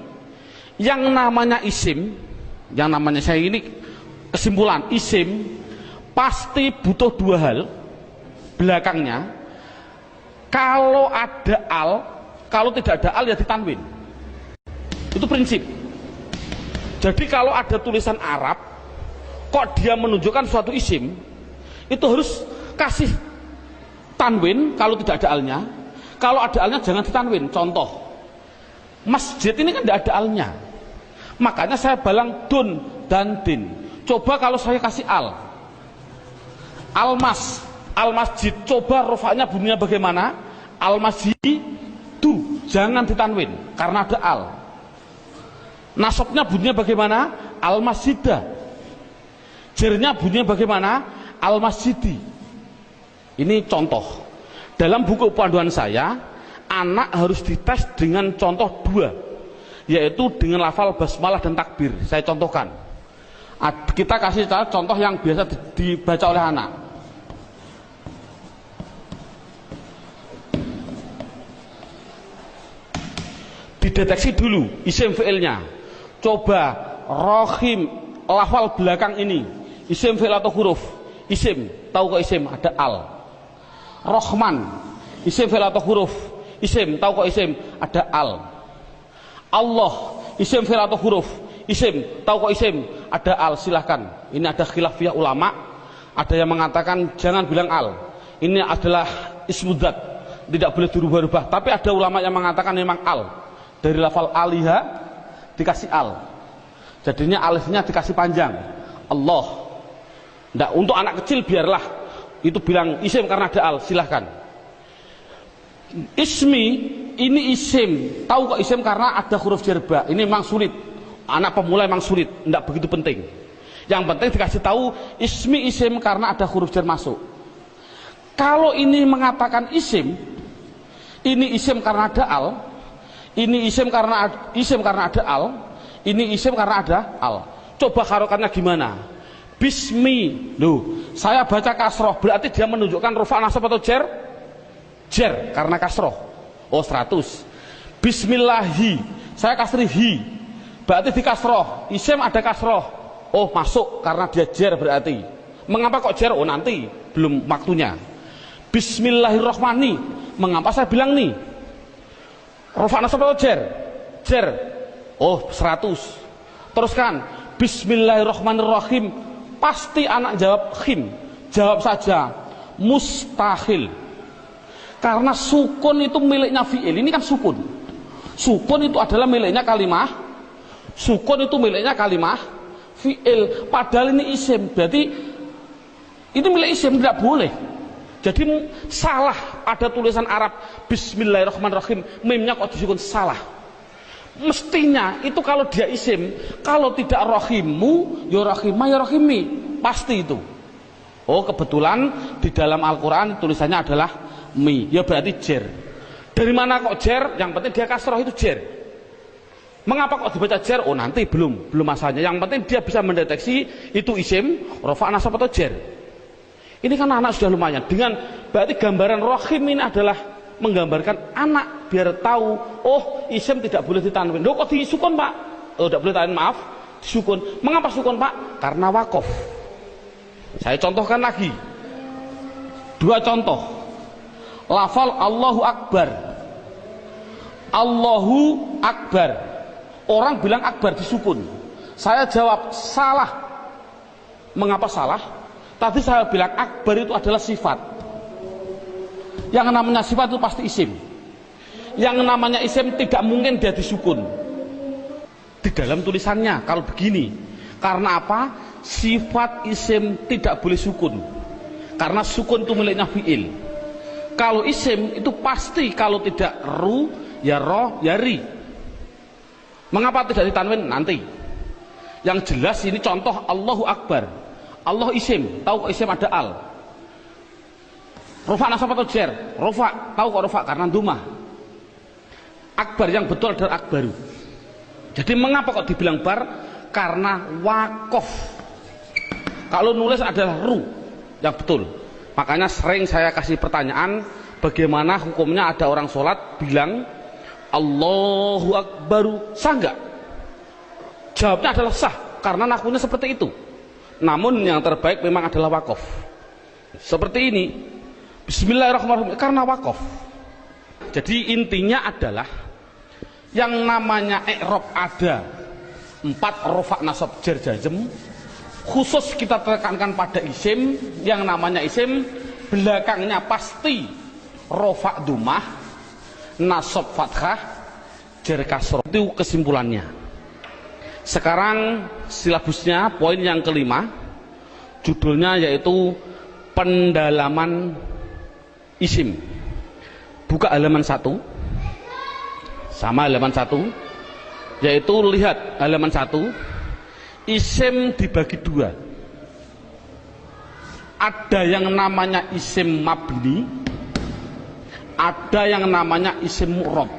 A: Yang namanya isim, yang namanya, saya ini kesimpulan, isim pasti butuh 2 hal belakangnya. Kalau ada al, kalau tidak ada al ya ditanwin. Itu prinsip. Jadi kalau ada tulisan Arab kok dia menunjukkan suatu isim, itu harus kasih tanwin kalau tidak ada alnya. Kalau ada alnya jangan ditanwin. Contoh, masjid ini kan tidak ada alnya, makanya saya balang dun dan din. Coba kalau saya kasih al, al masjid, coba rofanya bunyinya bagaimana? Al masjid, masjidu, jangan ditanwin karena ada al. Nasabnya bunyinya bagaimana? Al masjidah. Jernya bunyinya bagaimana? Al masjidi. Ini contoh. Dalam buku panduan saya, anak harus dites dengan contoh dua, yaitu dengan lafal basmalah dan takbir. Saya contohkan. Kita kasih contoh yang biasa dibaca oleh anak. Dideteksi dulu isim fi'ilnya. Coba rohim, lafal belakang ini isim fi'il atau huruf? Isim, tahu kok isim? Ada al. Rohman, isim fi'il atau huruf? Isim, tahu kok isim? Ada al. Allah, isim fi'il atau huruf? Isim, tahu kok isim? Ada al. Silahkan. Ini ada khilafiyah ulama. Ada yang mengatakan jangan bilang al. Ini adalah ismudzat, tidak boleh dirubah-rubah. Tapi ada ulama yang mengatakan memang al. Dari lafal aliha dikasih al, jadinya alifnya dikasih panjang. Allah. Nggak, untuk anak kecil biarlah itu bilang isim karena ada al, silahkan. Ismi, ini isim, tahu kok isim karena ada huruf jerba. Ini memang sulit, anak pemula memang sulit, nggak begitu penting. Yang penting dikasih tahu ismi isim karena ada huruf jar masuk. Kalau ini mengatakan isim, ini isim karena ada al, ini isim karena ada al, ini isim karena ada al. Coba harokannya gimana? Bismi, loh, saya baca kasroh, berarti dia menunjukkan rufa nasab atau jer? Jer, karena kasroh. Oh 100. Bismillahi, saya kasri hi, berarti di kasroh. Isim ada kasroh. Oh masuk, karena dia jer berarti. Mengapa kok jer? Oh nanti, belum waktunya. Bismillahirrohmani, mengapa saya bilang nih? Rufa nasab atau jer? Jer. Oh 100. Teruskan Bismillahirrahmanirrahim. Pasti anak jawab khim. Jawab saja mustahil. Karena sukun itu miliknya fi'il. Ini kan sukun. Sukun itu adalah miliknya kalimah. Sukun itu miliknya kalimah fi'il. Padahal ini isim. Berarti ini milik isim, tidak boleh. Jadi salah ada tulisan Arab Bismillahirrahmanirrahim, mimnya kok disukun, salah. Mestinya itu kalau dia isim, kalau tidak rohimu ya rohimah ya rohimi, pasti itu. Oh kebetulan di dalam Al-Quran tulisannya adalah mi, ya berarti jer. Dari mana kok jer? Yang penting dia kasroh, itu jer. Mengapa kok dibaca jer? Oh nanti belum masalahnya. Yang penting dia bisa mendeteksi itu isim, rofa nasab atau jer. Ini kan anak sudah lumayan. Dengan berarti gambaran rohim ini adalah menggambarkan anak biar tahu, oh isim tidak boleh ditanwin. Loh kok disukun pak? Oh tidak boleh tanwin, maaf, disukun. Mengapa sukun pak? Karena wakof. Saya contohkan lagi. 2 contoh. Lafal Allahu Akbar. Allahu Akbar. Orang bilang akbar disukun. Saya jawab salah. Mengapa salah? Tadi saya bilang akbar itu adalah sifat. Yang namanya sifat itu pasti isim. Yang namanya isim tidak mungkin dia disukun. Di dalam tulisannya kalau begini. Karena apa? Sifat isim tidak boleh sukun. Karena sukun itu miliknya fi'il. Kalau isim itu pasti kalau tidak ru, ya roh, ya ri. Mengapa tidak ditanwin? Nanti. Yang jelas ini contoh Allahu Akbar. Allah isim, tahu kok isim ada al. Rufa nasab atau jer? Rufa, tahu kok rufa karena dumah. Akbar yang betul adalah akbaru. Jadi mengapa kok dibilang bar? Karena wakof. Kalau nulis adalah ru yang betul. Makanya sering saya kasih pertanyaan, bagaimana hukumnya ada orang sholat bilang Allahu Akbaru, sah nggak? Jawabnya adalah sah karena nakunya seperti itu. Namun yang terbaik memang adalah wakof. Seperti ini Bismillahirrahmanirrahim karena wakof. Jadi intinya adalah yang namanya i'rab ada 4 rofa nasab jar jazm. Khusus kita tekankan pada isim. Yang namanya isim belakangnya pasti rofa dumah, nasab fathah, jar kasroh. Itu kesimpulannya. Sekarang silabusnya poin yang kelima, judulnya yaitu pendalaman isim. Buka halaman 1. sama halaman 1, yaitu lihat halaman 1, isim dibagi 2. Ada yang namanya isim mabni, ada yang namanya isim mu'rab.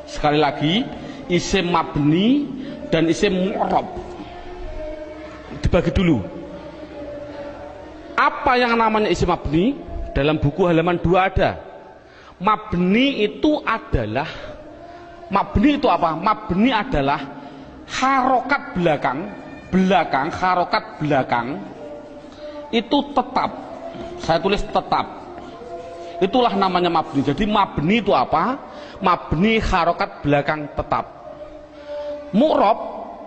A: Sekali lagi, isim mabni dan isim mu'rab dibagi dulu. Apa yang namanya isim mabni? Dalam buku halaman 2 ada. Mabni itu adalah, mabni itu apa? Mabni adalah harokat belakang, harokat belakang itu tetap. Saya tulis tetap. Itulah namanya mabni. Jadi mabni itu apa? Mabni harokat belakang tetap. Mu'rab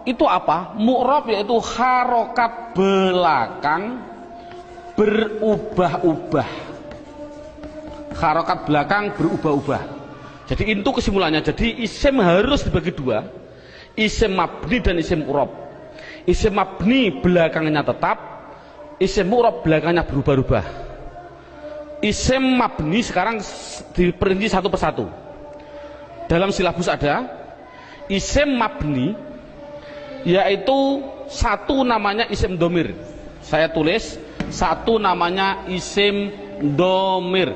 A: itu apa? Mu'rab yaitu harokat belakang berubah-ubah. Harokat belakang berubah-ubah. Jadi itu kesimpulannya. Jadi isim harus dibagi 2, isim mabni dan isim mu'rab. Isim mabni belakangnya tetap, isim mu'rab belakangnya berubah-ubah. Isim mabni sekarang diperinci satu persatu. Dalam silabus ada isim mabni, yaitu satu namanya isim domir. Saya tulis satu namanya isim domir.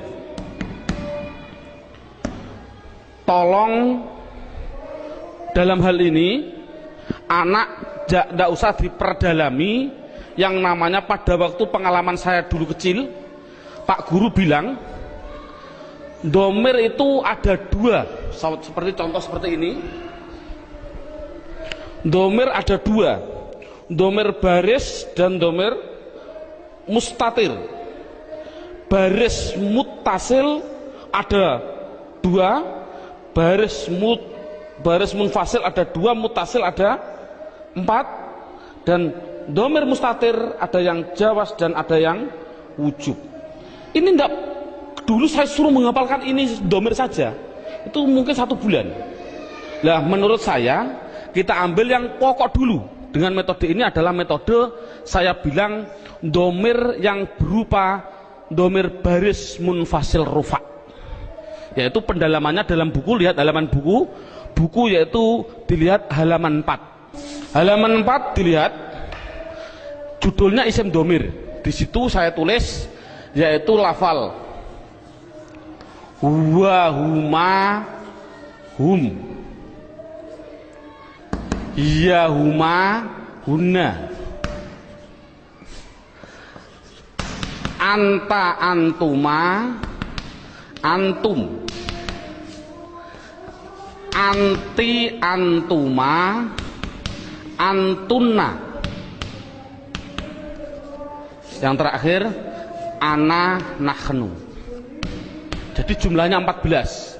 A: Tolong dalam hal ini anak tidak usah diperdalami. Yang namanya pada waktu pengalaman saya dulu kecil, Pak Guru bilang domir itu ada 2, seperti contoh seperti ini. Domir ada 2, domir baris dan domir mustatir. Baris muttasil ada 2, baris munfasil ada 2, muttasil ada 4, dan domir mustatir ada yang jawas dan ada yang wujub. Ini enggak, dulu saya suruh menghafalkan ini domir saja, itu mungkin 1 bulan. Nah, menurut saya kita ambil yang pokok dulu. Dengan metode ini adalah metode saya bilang domir yang berupa domir baris munfasil rufa, yaitu pendalamannya dalam buku. Lihat halaman buku yaitu dilihat halaman 4. Halaman 4 dilihat judulnya isim domir. Di situ saya tulis yaitu lafal huwa, huma, hum, iya, huma, hunna, anta, antuma, antum, anti, antuma, antunna. Yang terakhir ana, nahnu. Jadi jumlahnya 14.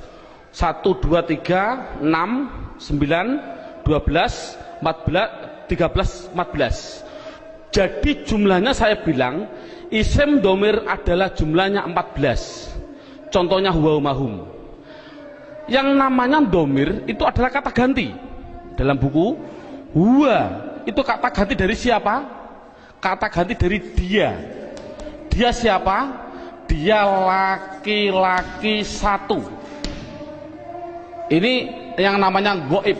A: 1, 2, 3, 6, 9, 12, 14, 13, 14. Jadi jumlahnya saya bilang isim domir adalah jumlahnya 14. Contohnya huwa, hum. Yang namanya domir itu adalah kata ganti. Dalam buku huwa itu kata ganti dari siapa? Kata ganti dari dia. Dia siapa? Dia laki-laki 1. Ini yang namanya goib.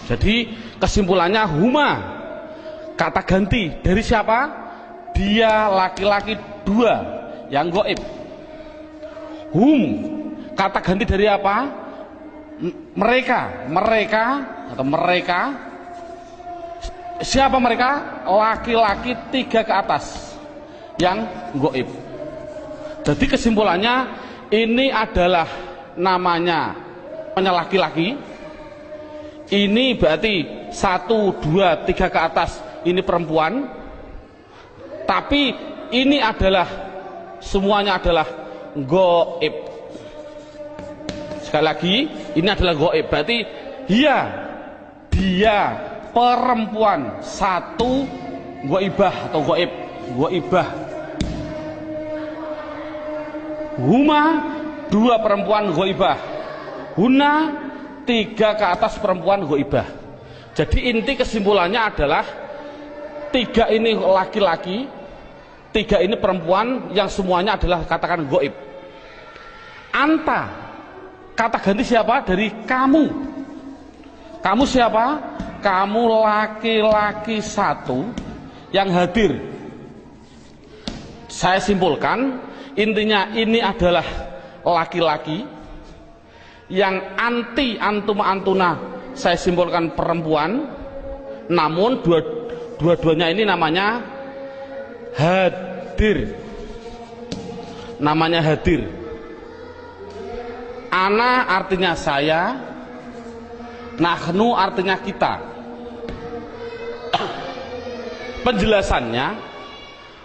A: Jadi kesimpulannya huma kata ganti dari siapa? Dia laki-laki 2 yang goib. Hum kata ganti dari apa? Mereka atau mereka. Siapa mereka? Laki-laki 3 ke atas yang goib. Jadi kesimpulannya ini adalah namanya laki-laki. Ini berarti 1, 2, 3 ke atas ini perempuan. Tapi ini adalah semuanya adalah goib. Sekali lagi ini adalah goib. Berarti dia perempuan 1 goibah atau goib. Goibah. Huma 2 perempuan goibah. Huna 3 ke atas perempuan goibah. Jadi inti kesimpulannya adalah 3 ini laki-laki, 3 ini perempuan yang semuanya adalah katakan goib. Anta Kata ganti siapa? Dari kamu. Kamu siapa? Kamu laki-laki satu yang hadir. Saya simpulkan, intinya ini adalah laki-laki yang anti antuma antuna, saya simpulkan perempuan, namun dua-duanya ini namanya hadir. Namanya hadir. Ana artinya saya, nahnu artinya kita. Penjelasannya,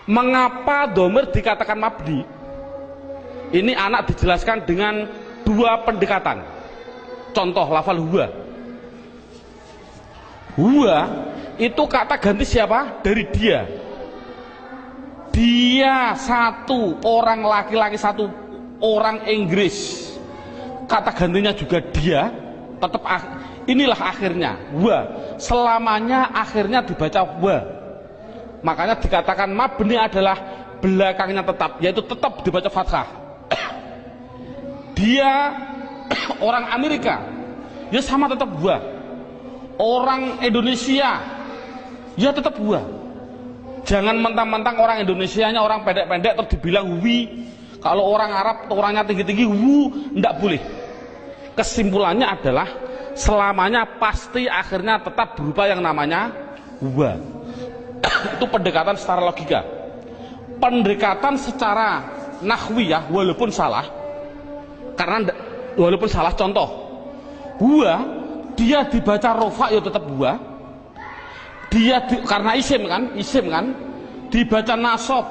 A: mengapa dhamir dikatakan mabni? Ini anak dijelaskan dengan dua pendekatan. Contoh lafal huwa. Huwa itu kata ganti siapa? Dari dia. Dia satu, orang laki-laki satu, orang Inggris. Kata gantinya juga dia, tetap inilah akhirnya wa, selamanya akhirnya dibaca wa. Makanya dikatakan mabni adalah belakangnya tetap, yaitu tetap dibaca fathah. Dia orang Amerika, ya sama tetap wa. Orang Indonesia, ya tetap wa. Jangan mentang-mentang orang Indonesianya orang pendek-pendek terus dibilang wi. Kalau orang Arab orangnya tinggi-tinggi wu, tidak boleh. Kesimpulannya adalah selamanya pasti akhirnya tetap berupa yang namanya wa. Itu pendekatan secara logika. Pendekatan secara nahwiyah walaupun salah, karena walaupun salah, contoh wa dia dibaca rofa ya tetap wa. Dia karena isim kan dibaca nasab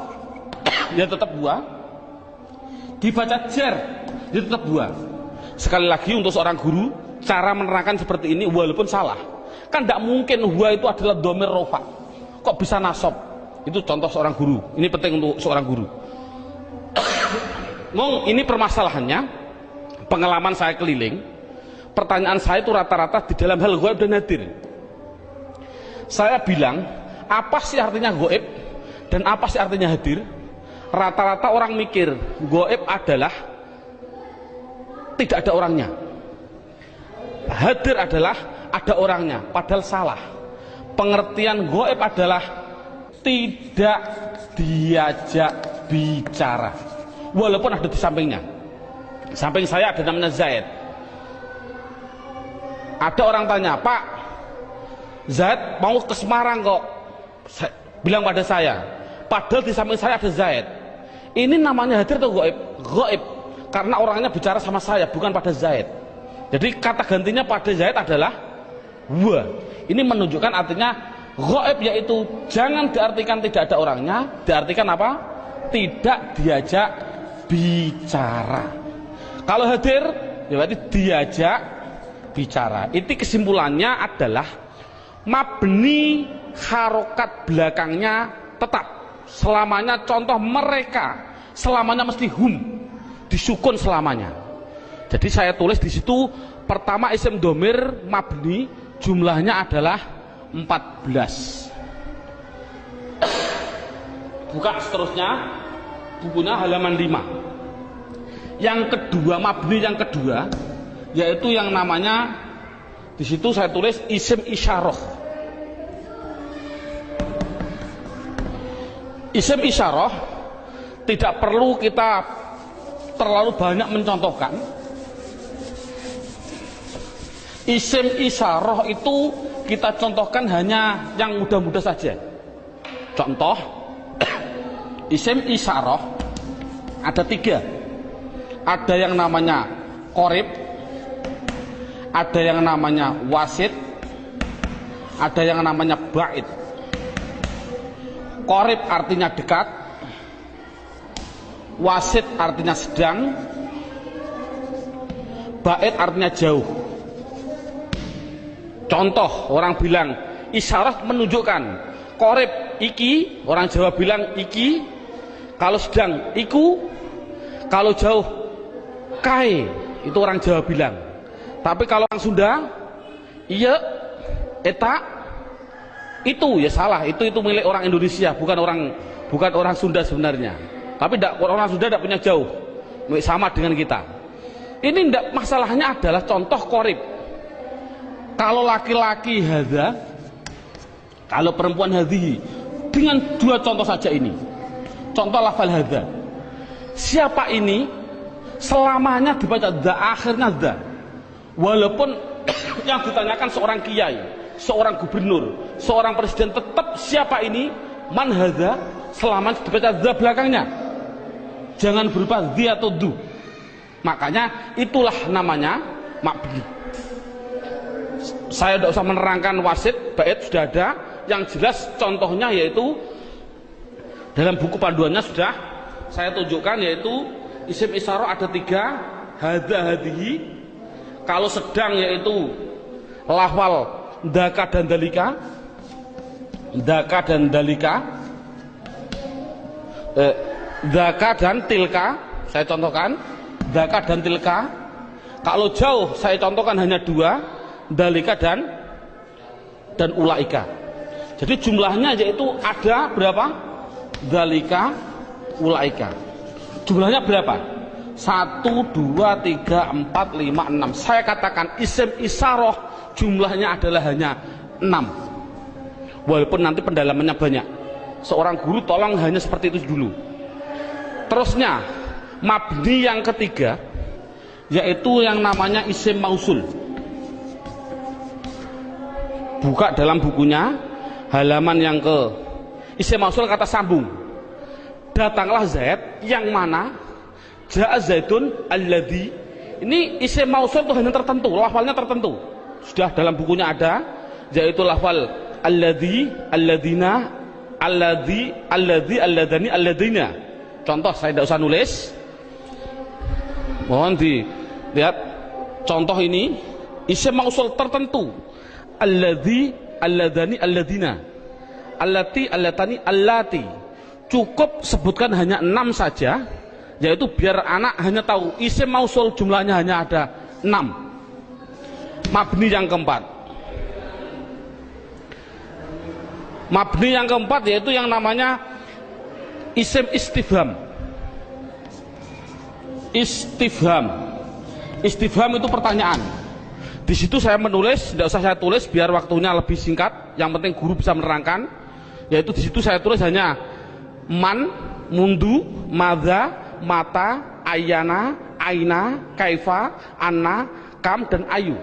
A: ya tetap wa. Dibaca jar dia tetap dua. Sekali lagi untuk seorang guru, cara menerangkan seperti ini walaupun salah, kan tidak mungkin huwa itu adalah dhamir rofa, kok bisa nasab. Itu contoh seorang guru, ini penting untuk seorang guru. Ini permasalahannya, pengalaman saya keliling, pertanyaan saya itu rata-rata di dalam hal ghaib dan hadir. Saya bilang, apa sih artinya ghaib dan apa sih artinya hadir? Rata-rata orang mikir ghaib adalah tidak ada orangnya, hadir adalah ada orangnya, padahal salah. Pengertian ghaib adalah tidak diajak bicara walaupun ada di sampingnya. Samping saya ada namanya Zaid. Ada orang tanya, Pak Zaid mau ke Semarang kok, bilang pada saya, padahal di samping saya ada Zaid. Ini namanya hadir atau ghaib? Ghaib, karena orangnya bicara sama saya, bukan pada Zaid. Jadi kata gantinya pada Zaid adalah wa. Ini menunjukkan artinya ghaib, yaitu jangan diartikan tidak ada orangnya, diartikan apa? Tidak diajak bicara. Kalau hadir, ya berarti diajak bicara. Itu kesimpulannya adalah mabni harokat belakangnya tetap. Selamanya, contoh mereka selamanya mesti hum, disukun selamanya. Jadi saya tulis di situ pertama isim domir mabni jumlahnya adalah 14. Buka seterusnya bukunya halaman 5. Yang kedua mabni yang kedua yaitu yang namanya di situ saya tulis isim isyarah. Isim isyarah tidak perlu kita terlalu banyak mencontohkan. Isim isyarah itu kita contohkan hanya yang mudah-mudah saja. Contoh isim isyarah ada 3. Ada yang namanya qorib, ada yang namanya wasit, ada yang namanya ba'id. Qorib artinya dekat, wasit artinya sedang, ba'id artinya jauh. Contoh orang bilang isyarat menunjukkan, qorib iki, orang Jawa bilang iki, kalau sedang iku, kalau jauh kai, itu orang Jawa bilang. Tapi kalau orang Sunda iya eta itu ya salah, itu milik orang Indonesia, bukan orang Sunda sebenarnya. Tapi orang Sunda tidak punya jauh, sama dengan kita. Ini tidak, masalahnya adalah contoh korib. Kalau laki-laki hadza, kalau perempuan hadhihi, dengan dua contoh saja ini. Contoh lafal hadza. Siapa ini? Selamanya dibaca dza, akhirnya dza. Walaupun yang ditanyakan seorang kiai, seorang gubernur, seorang presiden, tetap siapa ini? Man hadza, selamanya dibaca dza belakangnya. Jangan berupa dzi atau du. Makanya itulah namanya mabni. Saya tidak usah menerangkan wasit, bait sudah ada. Yang jelas contohnya yaitu dalam buku panduannya sudah saya tunjukkan, yaitu isim isyarah ada 3, hadza hadhihi. Kalau sedang yaitu lafal dzaka dan dalika, dzaka dan dalika, dzaka dan tilka. Saya contohkan dzaka dan tilka. Kalau jauh saya contohkan hanya 2, dalika dan ulaika. Jadi jumlahnya yaitu ada berapa? Dalika, ulaika. Jumlahnya berapa? 1, 2, 3, 4, 5, 6. Saya katakan isim isyarah jumlahnya adalah hanya 6. Walaupun nanti pendalamannya banyak. Seorang guru tolong hanya seperti itu dulu. Terusnya mabni yang ketiga yaitu yang namanya isim mausul. Buka dalam bukunya halaman yang ke isim mausul, kata sambung. Datanglah Zaid, yang mana ja'a Zaidun alladzi. Ini isim mausul itu hanya tertentu, lafalnya tertentu. Sudah dalam bukunya ada, yaitu lafal alladzi, alladzina, alladzi, alladani, alladina. Contoh saya tidak usah nulis. Mohon dilihat contoh ini, isim mausul tertentu. Alladzi, alladani, alladina, allati, allatani, allati. Cukup sebutkan hanya 6 saja, yaitu biar anak hanya tahu isim mausul jumlahnya hanya ada 6. Mabni yang keempat. Mabni yang keempat yaitu yang namanya isim istifham. Istifham. Istifham itu pertanyaan. Di situ saya menulis, tidak usah saya tulis biar waktunya lebih singkat. Yang penting guru bisa menerangkan. Yaitu di situ saya tulis hanya man, mundu, madza, mata, ayana, aina, kaifa, anna, kam, dan ayu.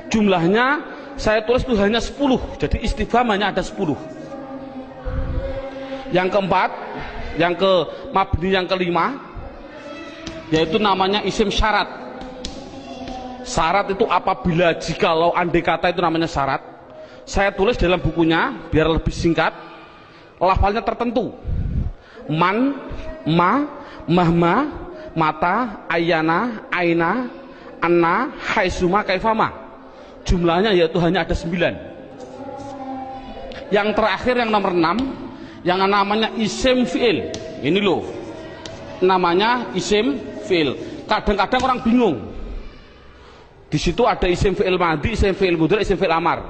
A: Jumlahnya saya tulis itu hanya 10. Jadi istifham hanya ada 10. Yang keempat, yang ke mabni yang kelima, yaitu namanya isim syarat. Syarat itu apabila, jikalau, andai kata, itu namanya syarat. Saya tulis dalam bukunya biar lebih singkat. Lafalnya tertentu. Man, ma, mahma, mata, ayana, aina, anna, haisuma, kaifama. Jumlahnya yaitu hanya ada 9. Yang terakhir yang nomor 6, yang namanya isim fi'il. Ini loh, namanya isim fi'il. Kadang-kadang orang bingung. Di situ ada isim fi'il madhi, isim fi'il mudhari', isim fi'il amar.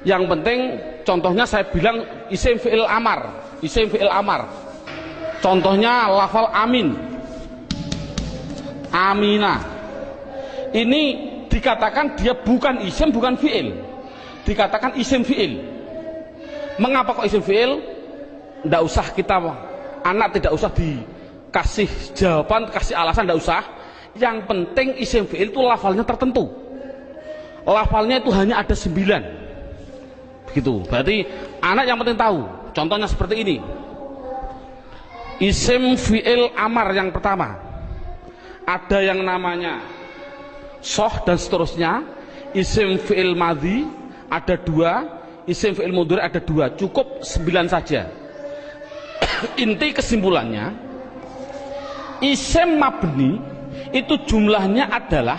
A: Yang penting contohnya saya bilang isim fi'il amar, isim fi'il amar. Contohnya lafal amin, amina. Ini dikatakan dia bukan isim, bukan fi'il. Dikatakan isim fi'il. Mengapa kok isim fi'il? Tidak usah kita, anak tidak usah dikasih jawaban, kasih alasan, tidak usah. Yang penting isim fi'il itu lafalnya tertentu. Lafalnya itu hanya ada 9. Begitu. Berarti anak yang penting tahu. Contohnya seperti ini. Isim fi'il amar yang pertama. Ada yang namanya soh dan seterusnya. Isim fi'il madhi ada 2. Isim fi'il mudhari' ada 2. Cukup 9 saja. Inti kesimpulannya, isim mabni itu jumlahnya adalah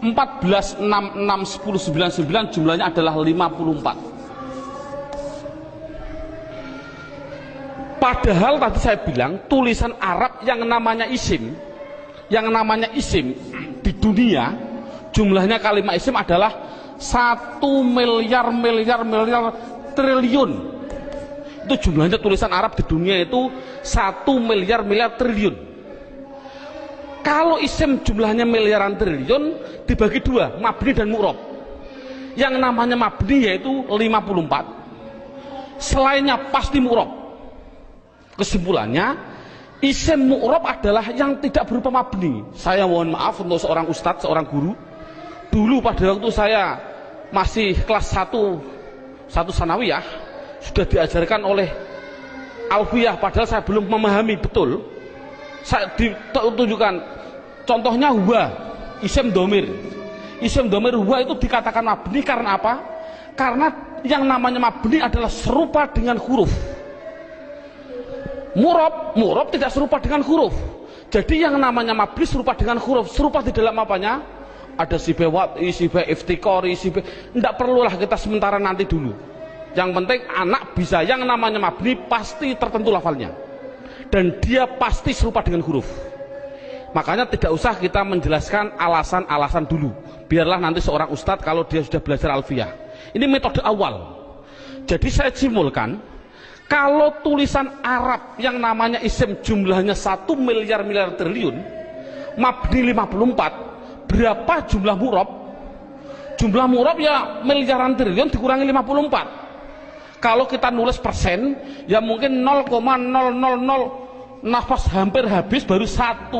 A: 14, 6, 6, 10, 9, 9, jumlahnya adalah 54. Padahal tadi saya bilang tulisan Arab yang namanya isim di dunia jumlahnya kalimat isim adalah 1 miliar triliun. Itu jumlahnya tulisan Arab di dunia itu 1 miliar triliun. Kalau isim jumlahnya miliaran triliun dibagi dua, mabni dan mu'rob. Yang namanya mabni yaitu 54, selainnya pasti mu'rob. Kesimpulannya, isim mu'rob adalah yang tidak berupa mabni. Saya mohon maaf untuk seorang ustadz, seorang guru. Dulu pada waktu saya masih kelas 1 sanawiyah, sudah diajarkan oleh alfiyah, padahal saya belum memahami betul. Saya ditunjukkan contohnya huwa, isim domir. Isim domir huwa itu dikatakan mabni karena apa? Karena yang namanya mabni adalah serupa dengan huruf. Mu'rob tidak serupa dengan huruf. Jadi yang namanya mabni serupa dengan huruf. Serupa di dalam apanya? Ada sibe wat'i, sibe iftikori, sibe. Tidak perlulah kita sementara, nanti dulu. Yang penting anak bisa, yang namanya mabni pasti tertentu lafalnya, dan dia pasti serupa dengan huruf. Makanya tidak usah kita menjelaskan alasan-alasan dulu. Biarlah nanti seorang ustadz kalau dia sudah belajar alfiyah. Ini metode awal. Jadi saya simpulkan, kalau tulisan Arab yang namanya isim jumlahnya 1 miliar triliun, mabni 54, berapa jumlah mu'rob? Jumlah mu'rob ya miliaran triliun dikurangi 54. Kalau kita nulis persen, ya mungkin 0,000 nafas hampir habis baru 1%.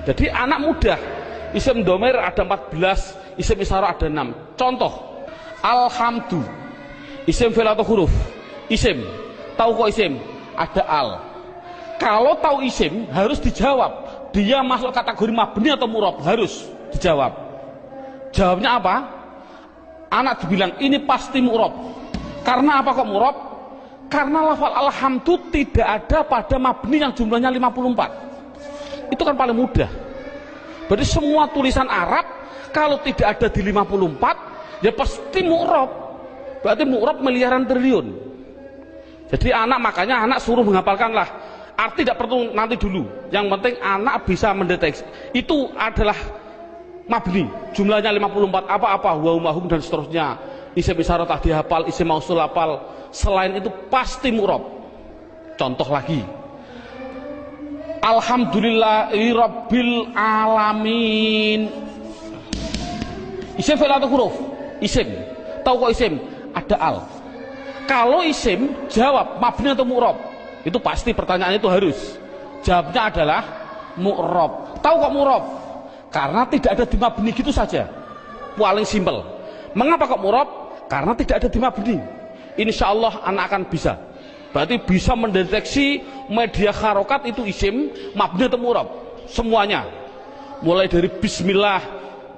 A: Jadi anak mudah. Isim domir ada 14, isim isyarah ada 6. Contoh, alhamdu, isim fi'il atau huruf? Isim. Tahu kok isim? Ada al. Kalau tahu isim harus dijawab, dia masuk kategori mabni atau mu'rob, harus dijawab. Jawabnya apa? Anak dibilang ini pasti mu'rob. Karena apa kok mu'rob? Karena lafal alhamdu tidak ada pada mabni yang jumlahnya 54. Itu kan paling mudah. Berarti semua tulisan Arab kalau tidak ada di 54 ya pasti mu'rob. Berarti mu'rob miliaran triliun. Jadi makanya anak suruh menghafalkanlah. Arti tidak perlu nanti dulu. Yang penting anak bisa mendeteksi. Itu adalah mabni, jumlahnya 54, apa-apa, wa mahum dan seterusnya. Isim isyarah tak dihafal, isim mausul hafal. Selain itu pasti mu'rob. Contoh lagi, alhamdulillahi rabbil alamin. Isim fi'il atau huruf? Isim. Tahu kok isim? Ada al. Kalau isim, jawab mabni atau mu'rob? Itu pasti pertanyaannya itu harus. Jawabnya adalah mu'rob. Tahu kok mu'rob? Karena tidak ada di mabni, gitu saja. Paling simpel. Mengapa kok mu'rob? Karena tidak ada di mabni. Insya Allah anak akan bisa. Berarti bisa mendeteksi media harokat itu isim, mabni atau mu'rob. Semuanya. Mulai dari bismillah,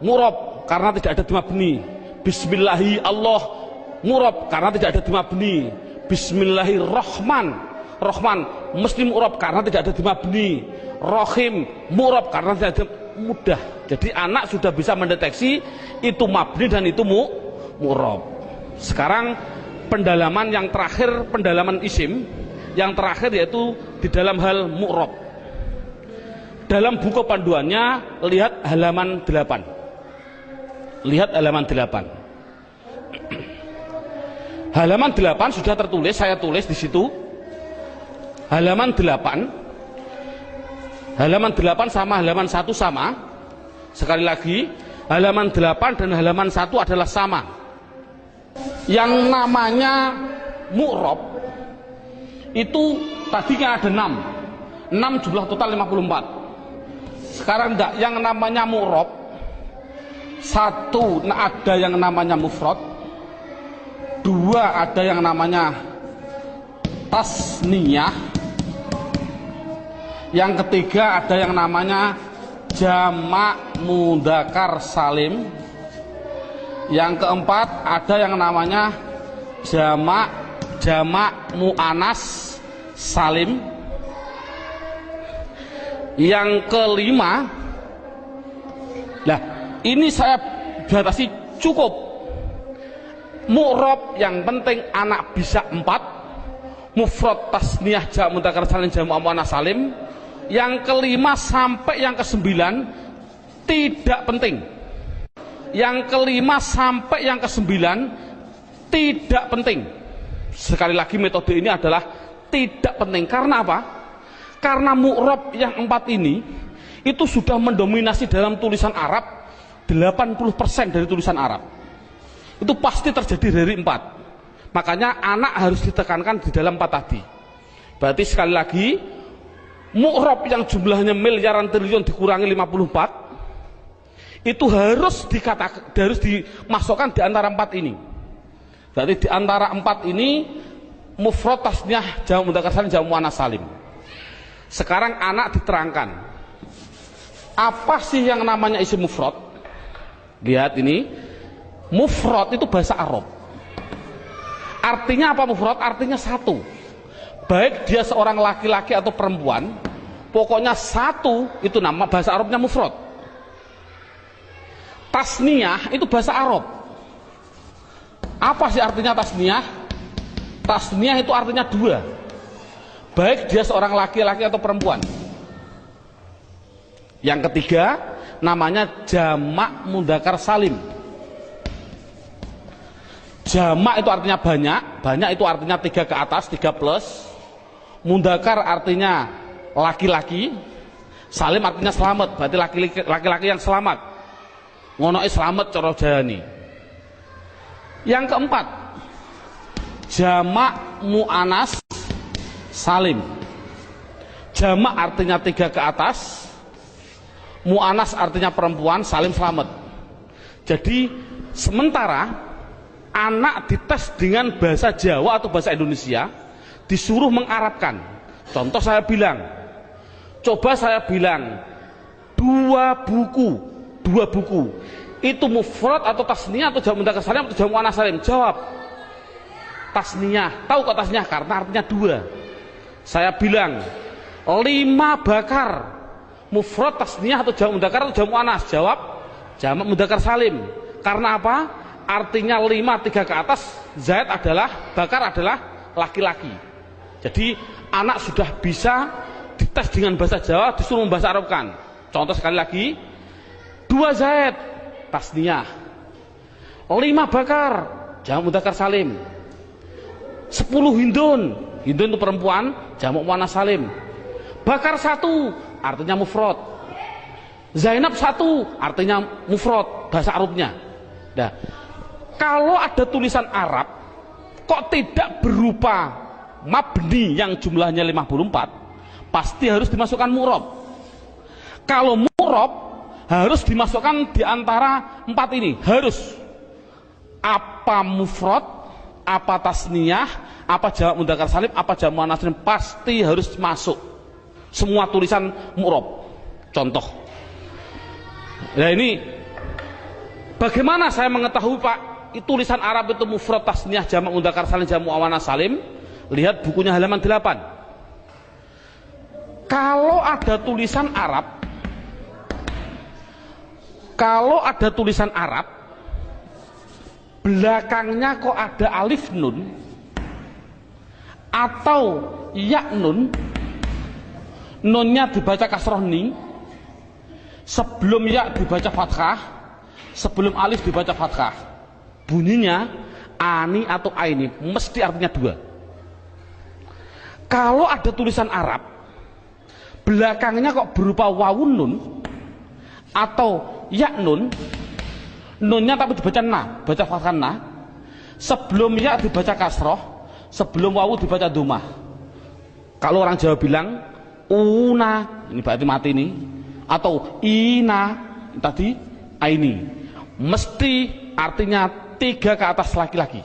A: mu'rob karena tidak ada di mabni. Bismillahi Allah, mu'rob karena tidak ada di mabni. Bismillahirrahman, Rahman mesti mu'rob karena tidak ada di mabni. Rahim mu'rob karena tidak ada. Mudah. Jadi anak sudah bisa mendeteksi itu mabni dan itu mu'rob. Sekarang pendalaman yang terakhir, pendalaman isim yang terakhir yaitu di dalam hal mu'rob. Dalam buku panduannya lihat halaman 8. Lihat halaman 8. Halaman 8 sudah tertulis, saya tulis di situ. Halaman 8. Halaman 8 sama halaman 1 sama. Sekali lagi, halaman 8 dan halaman 1 adalah sama. Yang namanya mu'rob itu tadinya ada 6. 6 jumlah total 54. Sekarang enggak, yang namanya mu'rob 1 ada yang namanya mufrad, 2 ada yang namanya tasniyah, yang ketiga ada yang namanya jamak mudzakkar salim, yang keempat ada yang namanya jamak muannas salim, yang kelima, nah ini saya batasi cukup mu'rob, yang penting anak bisa 4, mufrad tasniyah jamak mudzakkar salim jamak muannas salim. Yang kelima sampai yang ke-9 tidak penting. Yang kelima sampai yang ke-9 tidak penting. Sekali lagi metode ini adalah tidak penting. Karena apa? Karena mu'rab yang 4 ini itu sudah mendominasi dalam tulisan Arab, 80% dari tulisan Arab itu pasti terjadi dari 4. Makanya anak harus ditekankan di dalam 4 tadi. Berarti sekali lagi, mu'rab yang jumlahnya miliaran triliun dikurangi 54 itu harus dimasukkan di antara 4 ini. Berarti di antara 4 ini mufrad, tasniyah, jamak mudzakkar salim, jamak muannats salim. Sekarang anak diterangkan apa sih yang namanya isim mufrad. Lihat ini, mufrad itu bahasa Arab. Artinya apa mufrad? Artinya satu. Baik dia seorang laki-laki atau perempuan, pokoknya satu, itu nama bahasa Arabnya mufrad. Tasniyah itu bahasa Arab. Apa sih artinya tasniyah? Tasniyah itu artinya 2. Baik dia seorang laki-laki atau perempuan. Yang ketiga namanya jamak mudzakkar salim. Jamak itu artinya banyak, banyak itu artinya 3 ke atas, 3 plus. Mudzakkar artinya laki-laki, salim artinya selamat, berarti laki-laki yang selamat. Ngono selamat cara jani. Yang keempat, jamak muannats salim. Jamak artinya 3 ke atas, muannats artinya perempuan, salim selamat. Jadi sementara anak dites dengan bahasa Jawa atau bahasa Indonesia, disuruh mengarabkan. Contoh saya bilang, coba saya bilang 2 buku itu mufrad atau tasniyah atau jamak mudzakkar salim atau jamak muannats salim? Jawab tasniyah. Tahu kok tasniyah? Karena artinya 2. Saya bilang 5 bakar, mufrad, tasniyah atau jamak mudzakkar atau jamak muannats? Jawab jamak mudzakkar salim. Karena apa? Artinya 5, 3 ke atas, zaid adalah, bakar adalah laki-laki. Jadi anak sudah bisa dites dengan bahasa Jawa, disuruh membahasa Arabkan. Contoh sekali lagi, 2 zaid tasniyah, 5 bakar jamak mudzakkar salim, 10 hindun, hindun itu perempuan, jamak muannats salim. Bakar 1 artinya mufrad, Zainab 1 artinya mufrad bahasa Arabnya. Nah, kalau ada tulisan Arab kok tidak berupa mabni yang jumlahnya 54, pasti harus dimasukkan mu'rab. Kalau mu'rab harus dimasukkan di antara 4 ini, harus apa mufrad, apa tasniyah, apa jamak mudzakkar salim, apa jamak muannats salim, pasti harus masuk semua tulisan mu'rab. Contoh, nah ini bagaimana saya mengetahui Pak tulisan Arab itu mufrad, tasniyah, jamak mudzakkar salim, jamak muannats salim? Lihat bukunya halaman 8. Kalau ada tulisan Arab, belakangnya kok ada alif nun atau ya nun, nunnya dibaca kasroh ni, sebelum ya dibaca fathah, sebelum alif dibaca fathah, bunyinya ani atau aini, mesti artinya 2. Kalau ada tulisan Arab belakangnya kok berupa wawun nun atau ya nun, nunnya tapi dibaca na, baca fathah na, sebelum ya dibaca kasroh, sebelum wawu dibaca dhammah. Kalau orang Jawa bilang una, ini berarti mati ini, atau ina tadi aini, mesti artinya 3 ke atas laki-laki.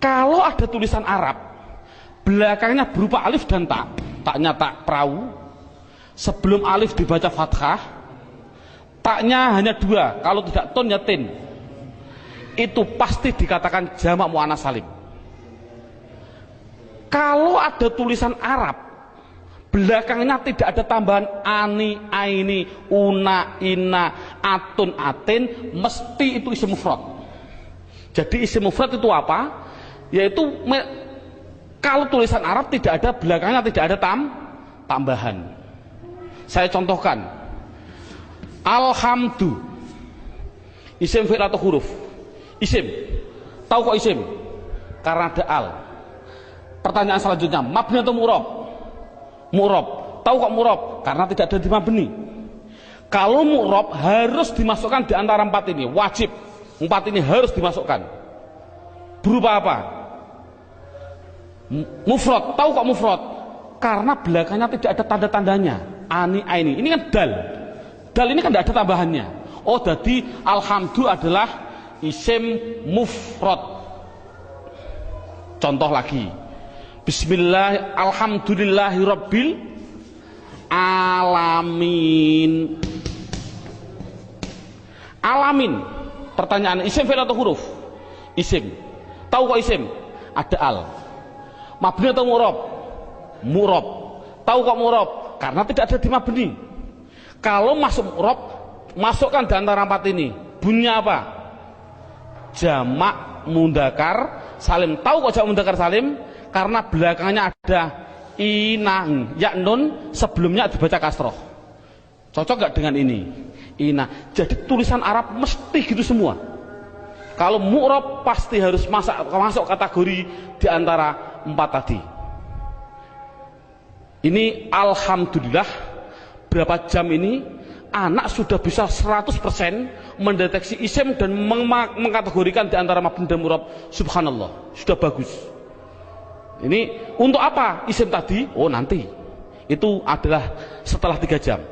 A: Kalau ada tulisan Arab belakangnya berupa alif dan tak, taknya tak perahu, sebelum alif dibaca fathah, taknya hanya 2, kalau tidak ton ya tin, itu pasti dikatakan jamak muannats salim. Kalau ada tulisan Arab belakangnya tidak ada tambahan ani, aini, una, ina, atun, atin, mesti itu isim mufrad. Jadi isim mufrad itu apa? Yaitu kalau tulisan Arab tidak ada belakangnya tidak ada tambahan. Saya contohkan, alhamdu, isim fi'il atau huruf? Isim. Tahu kok isim? Karena ada al. Pertanyaan selanjutnya, mabni atau mu'rab? Mu'rob. Tahu kok mu'rob? Karena tidak ada di mabni. Kalau mu'rob harus dimasukkan di antara 4 ini, wajib. 4 ini harus dimasukkan. Berupa apa? Mufrad. Tahu kok mufrad? Karena belakangnya tidak ada tanda-tandanya. Ani, aini. Ini kan dal. Dal ini kan tidak ada tambahannya. Oh, jadi alhamdu adalah isim mufrad. Contoh lagi. Bismillah, alhamdulillahi rabbil alamin. Alamin. Pertanyaan, isim fi'il atau huruf? Isim. Tahu kok isim? Ada al. Mabni atau mu'rob? Mu'rob. Tahu kok mu'rob? Karena tidak ada di mabni. Kalau masuk mu'rob, masukkan di antara 4 ini. Bunyinya apa? Jamak mudzakkar salim. Tahu kok jamak mudzakkar salim? Karena belakangnya ada inang, ya nun, sebelumnya dibaca kasroh. Cocok gak dengan ini? Ina. Jadi tulisan Arab mesti gitu semua. Kalau mu'rob pasti harus masuk kategori di antara 4 tadi. Ini alhamdulillah berapa jam ini anak sudah bisa 100% mendeteksi isim dan mengkategorikan di antara mabni dan mu'rob. Subhanallah, sudah bagus. Ini untuk apa isim tadi? Oh, nanti. Itu adalah setelah 3 jam.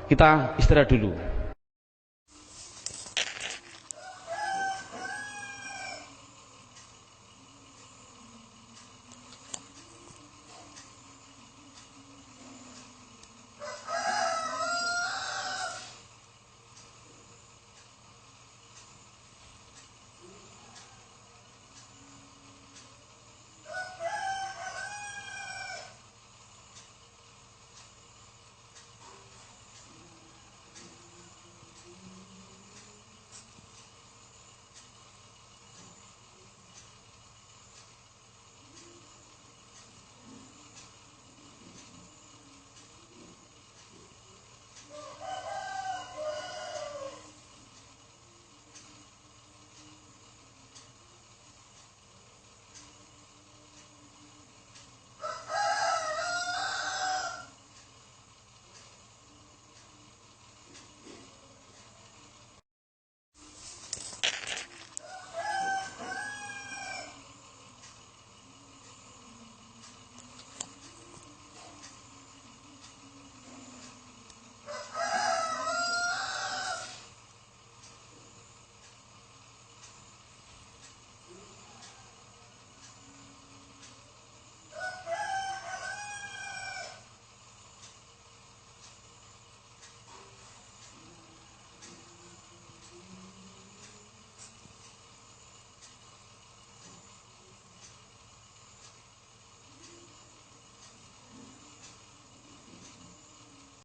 A: Kita istirahat dulu.